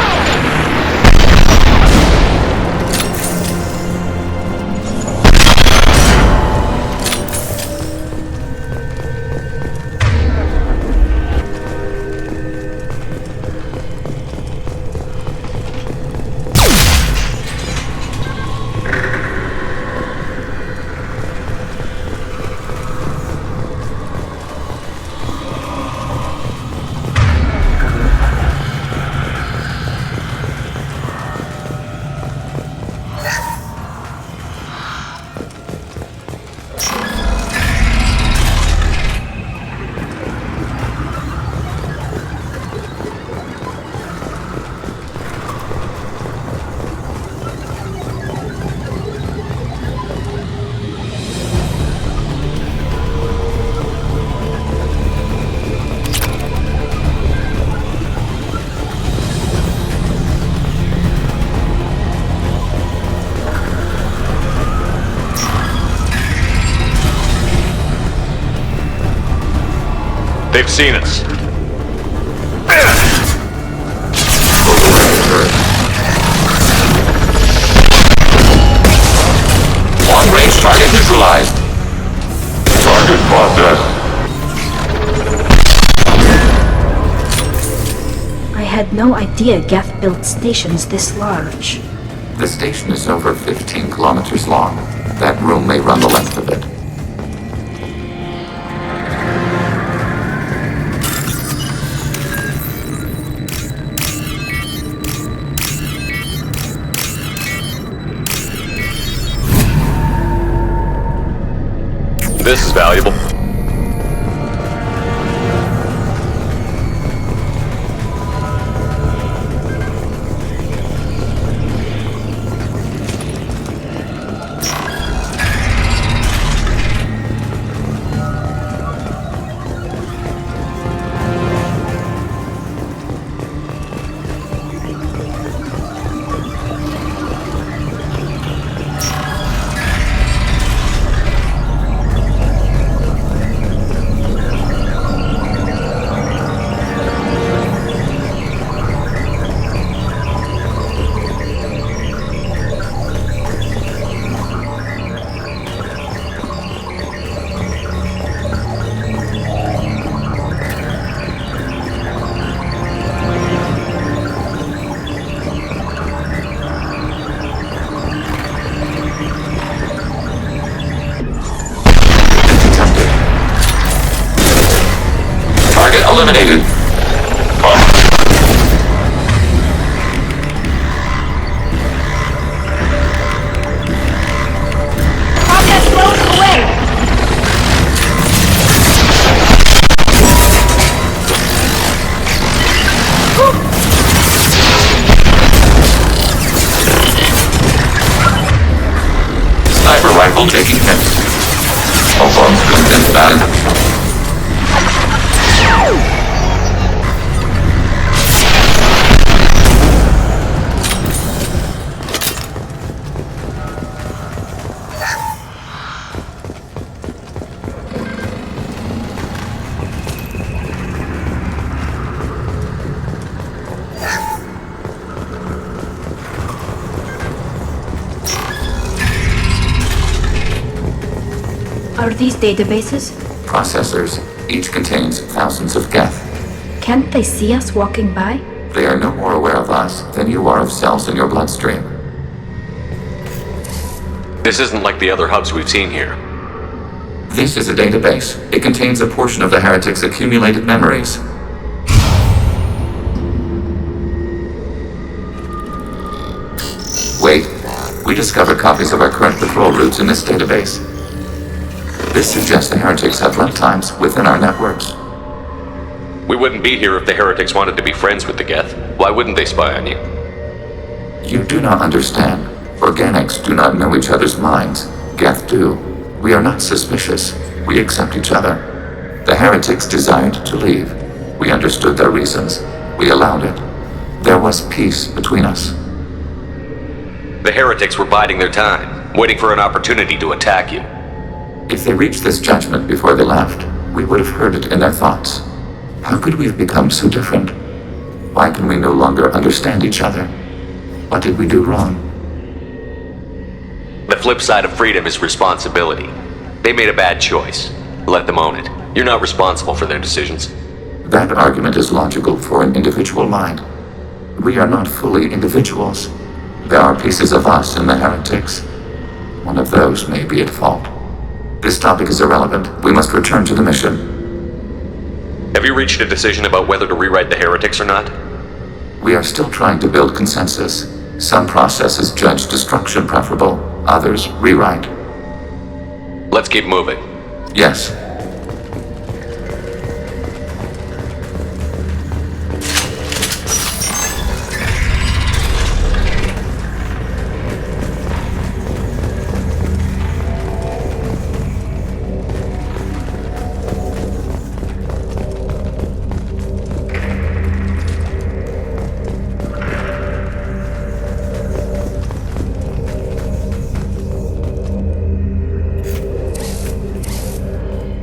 They've seen us. Long-range target neutralized. Target process. I had no idea Geth built stations this large. The station is over 15 kilometers long. That room may run the length of it. This is valuable. Eliminated. Progress blows away! Sniper rifle taking hits. Confirmed content ban. Are these databases? Processors. Each contains thousands of Geth. Can't they see us walking by? They are no more aware of us than you are of cells in your bloodstream. This isn't like the other hubs we've seen here. This is a database. It contains a portion of the heretics' accumulated memories. Wait. We discovered copies of our current patrol routes in this database. This suggests the heretics have runtimes within our networks. We wouldn't be here if the heretics wanted to be friends with the Geth. Why wouldn't they spy on you? You do not understand. Organics do not know each other's minds. Geth do. We are not suspicious. We accept each other. The heretics desired to leave. We understood their reasons. We allowed it. There was peace between us. The heretics were biding their time, waiting for an opportunity to attack you. If they reached this judgment before they left, we would have heard it in their thoughts. How could we have become so different? Why can we no longer understand each other? What did we do wrong? The flip side of freedom is responsibility. They made a bad choice. Let them own it. You're not responsible for their decisions. That argument is logical for an individual mind. We are not fully individuals. There are pieces of us in the heretics. One of those may be at fault. This topic is irrelevant. We must return to the mission. Have you reached a decision about whether to rewrite the heretics or not? We are still trying to build consensus. Some processes judge destruction preferable, others rewrite. Let's keep moving. Yes.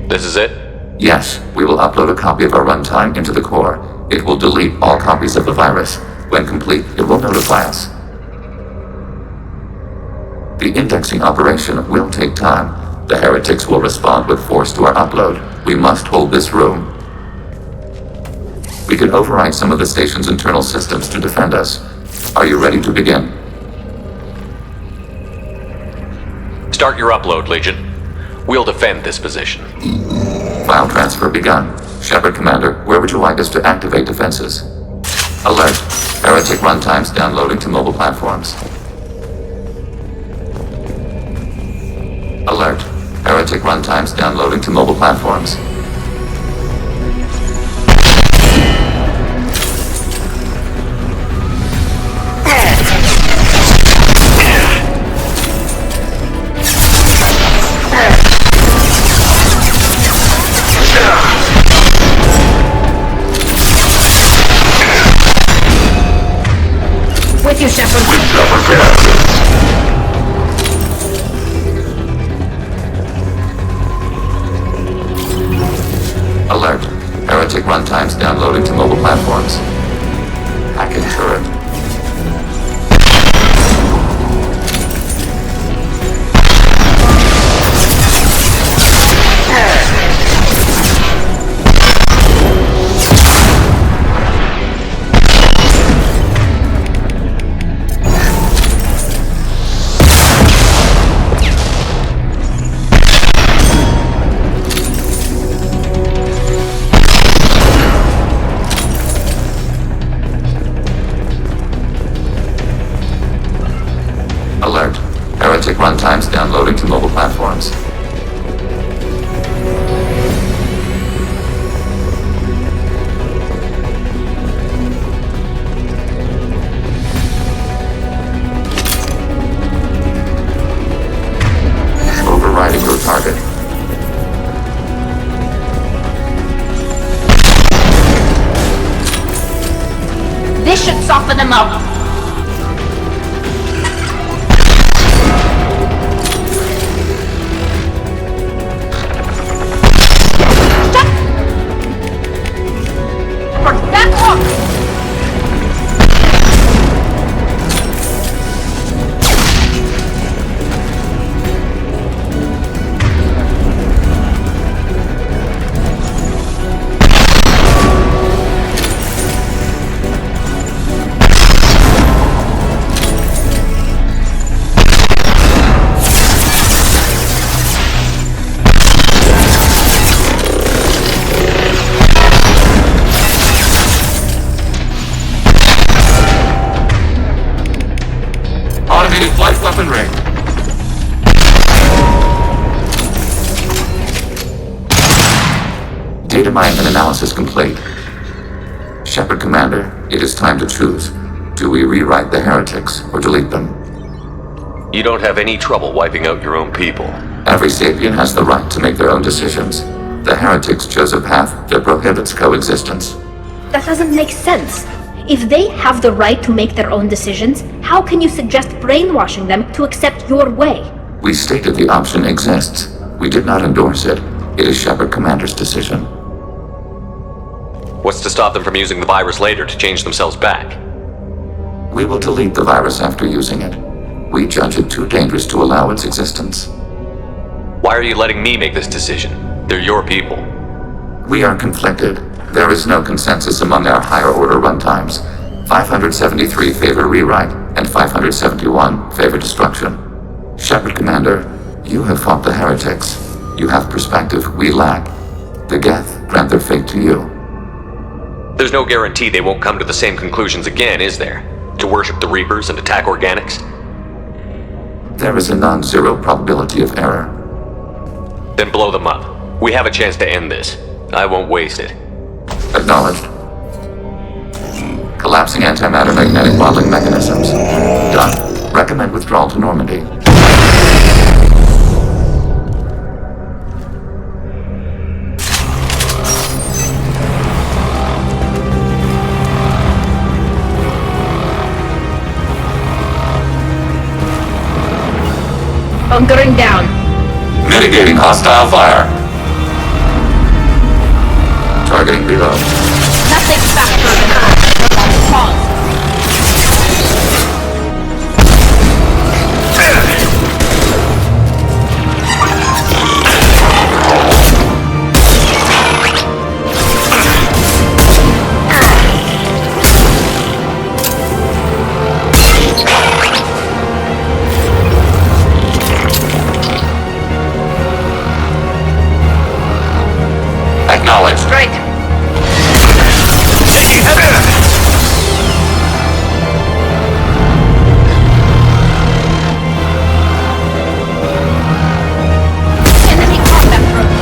This is it? Yes, we will upload a copy of our runtime into the core. It will delete all copies of the virus. When complete, it will notify us. The indexing operation will take time. The heretics will respond with force to our upload. We must hold this room. We can override some of the station's internal systems to defend us. Are you ready to begin? Start your upload, Legion. We'll defend this position. File transfer begun. Shepard Commander, where would you like us to activate defenses? Alert. Heretic runtimes downloading to mobile platforms. Alert. Heretic runtimes downloading to mobile platforms. With you, Shepard. Alert. Heretic runtimes downloading to mobile platforms. Hacking turret. Alert. Heretic runtimes downloading to mobile platforms. Overriding your target. This should soften them up. Automated flight weapon ring. Data mine and analysis complete. Shepard Commander, it is time to choose. Do we rewrite the heretics or delete them? You don't have any trouble wiping out your own people. Every sapient has the right to make their own decisions. The heretics chose a path that prohibits coexistence. That doesn't make sense. If they have the right to make their own decisions, how can you suggest brainwashing them to accept your way? We stated the option exists. We did not endorse it. It is Shepard Commander's decision. What's to stop them from using the virus later to change themselves back? We will delete the virus after using it. We judge it too dangerous to allow its existence. Why are you letting me make this decision? They're your people. We are conflicted. There is no consensus among our higher order runtimes. 573 favor rewrite, and 571 favor destruction. Shepard Commander, you have fought the heretics. You have perspective we lack. The Geth grant their fate to you. There's no guarantee they won't come to the same conclusions again, is there? To worship the Reapers and attack organics? There is a non-zero probability of error. Then blow them up. We have a chance to end this. I won't waste it. Acknowledged. Collapsing antimatter magnetic bottling mechanisms. Done. Recommend withdrawal to Normandy. Bunkering down. Mitigating hostile fire. Targeting below. Nothing faster than us. Pause. Acknowledged. Right. Enemy combat drone.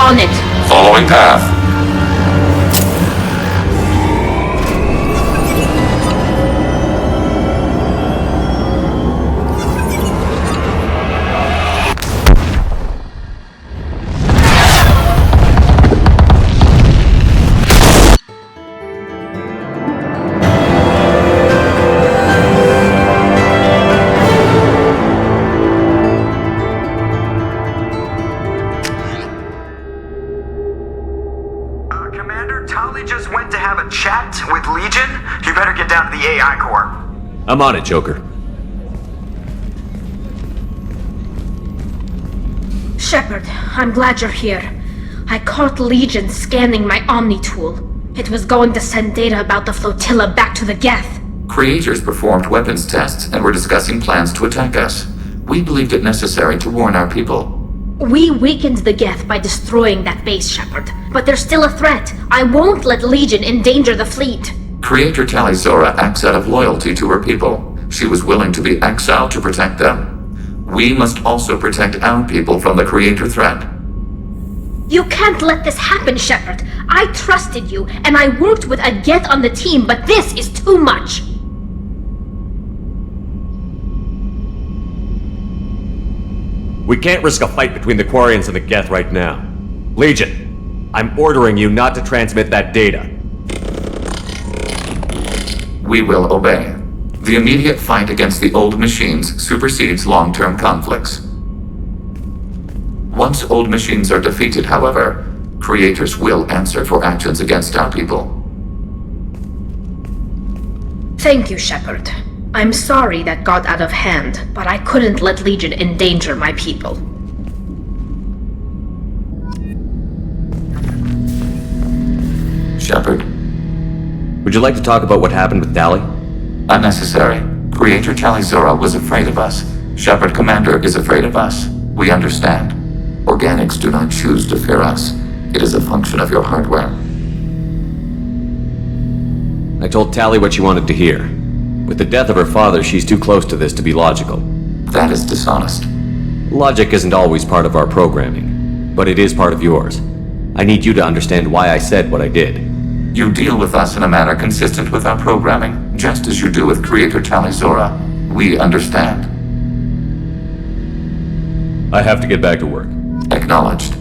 On it. Following path. Commander, Tali just went to have a chat with Legion. You better get down to the AI core. I'm on it, Joker. Shepard, I'm glad you're here. I caught Legion scanning my Omni tool. It was going to send data about the flotilla back to the Geth. Creators performed weapons tests and were discussing plans to attack us. We believed it necessary to warn our people. We weakened the Geth by destroying that base, Shepard. But they're still a threat. I won't let Legion endanger the fleet. Creator Tali Zora acts out of loyalty to her people. She was willing to be exiled to protect them. We must also protect our people from the Creator threat. You can't let this happen, Shepard. I trusted you, and I worked with a Geth on the team, but this is too much. We can't risk a fight between the Quarians and the Geth right now. Legion, I'm ordering you not to transmit that data. We will obey. The immediate fight against the old machines supersedes long-term conflicts. Once old machines are defeated, however, creators will answer for actions against our people. Thank you, Shepard. I'm sorry that got out of hand, but I couldn't let Legion endanger my people. Shepard. Would you like to talk about what happened with Tali? Unnecessary. Creator Tali Zora was afraid of us. Shepard Commander is afraid of us. We understand. Organics do not choose to fear us. It is a function of your hardware. I told Tali what she wanted to hear. With the death of her father, she's too close to this to be logical. That is dishonest. Logic isn't always part of our programming, but it is part of yours. I need you to understand why I said what I did. You deal with us in a manner consistent with our programming, just as you do with Creator Talizora. We understand. I have to get back to work. Acknowledged.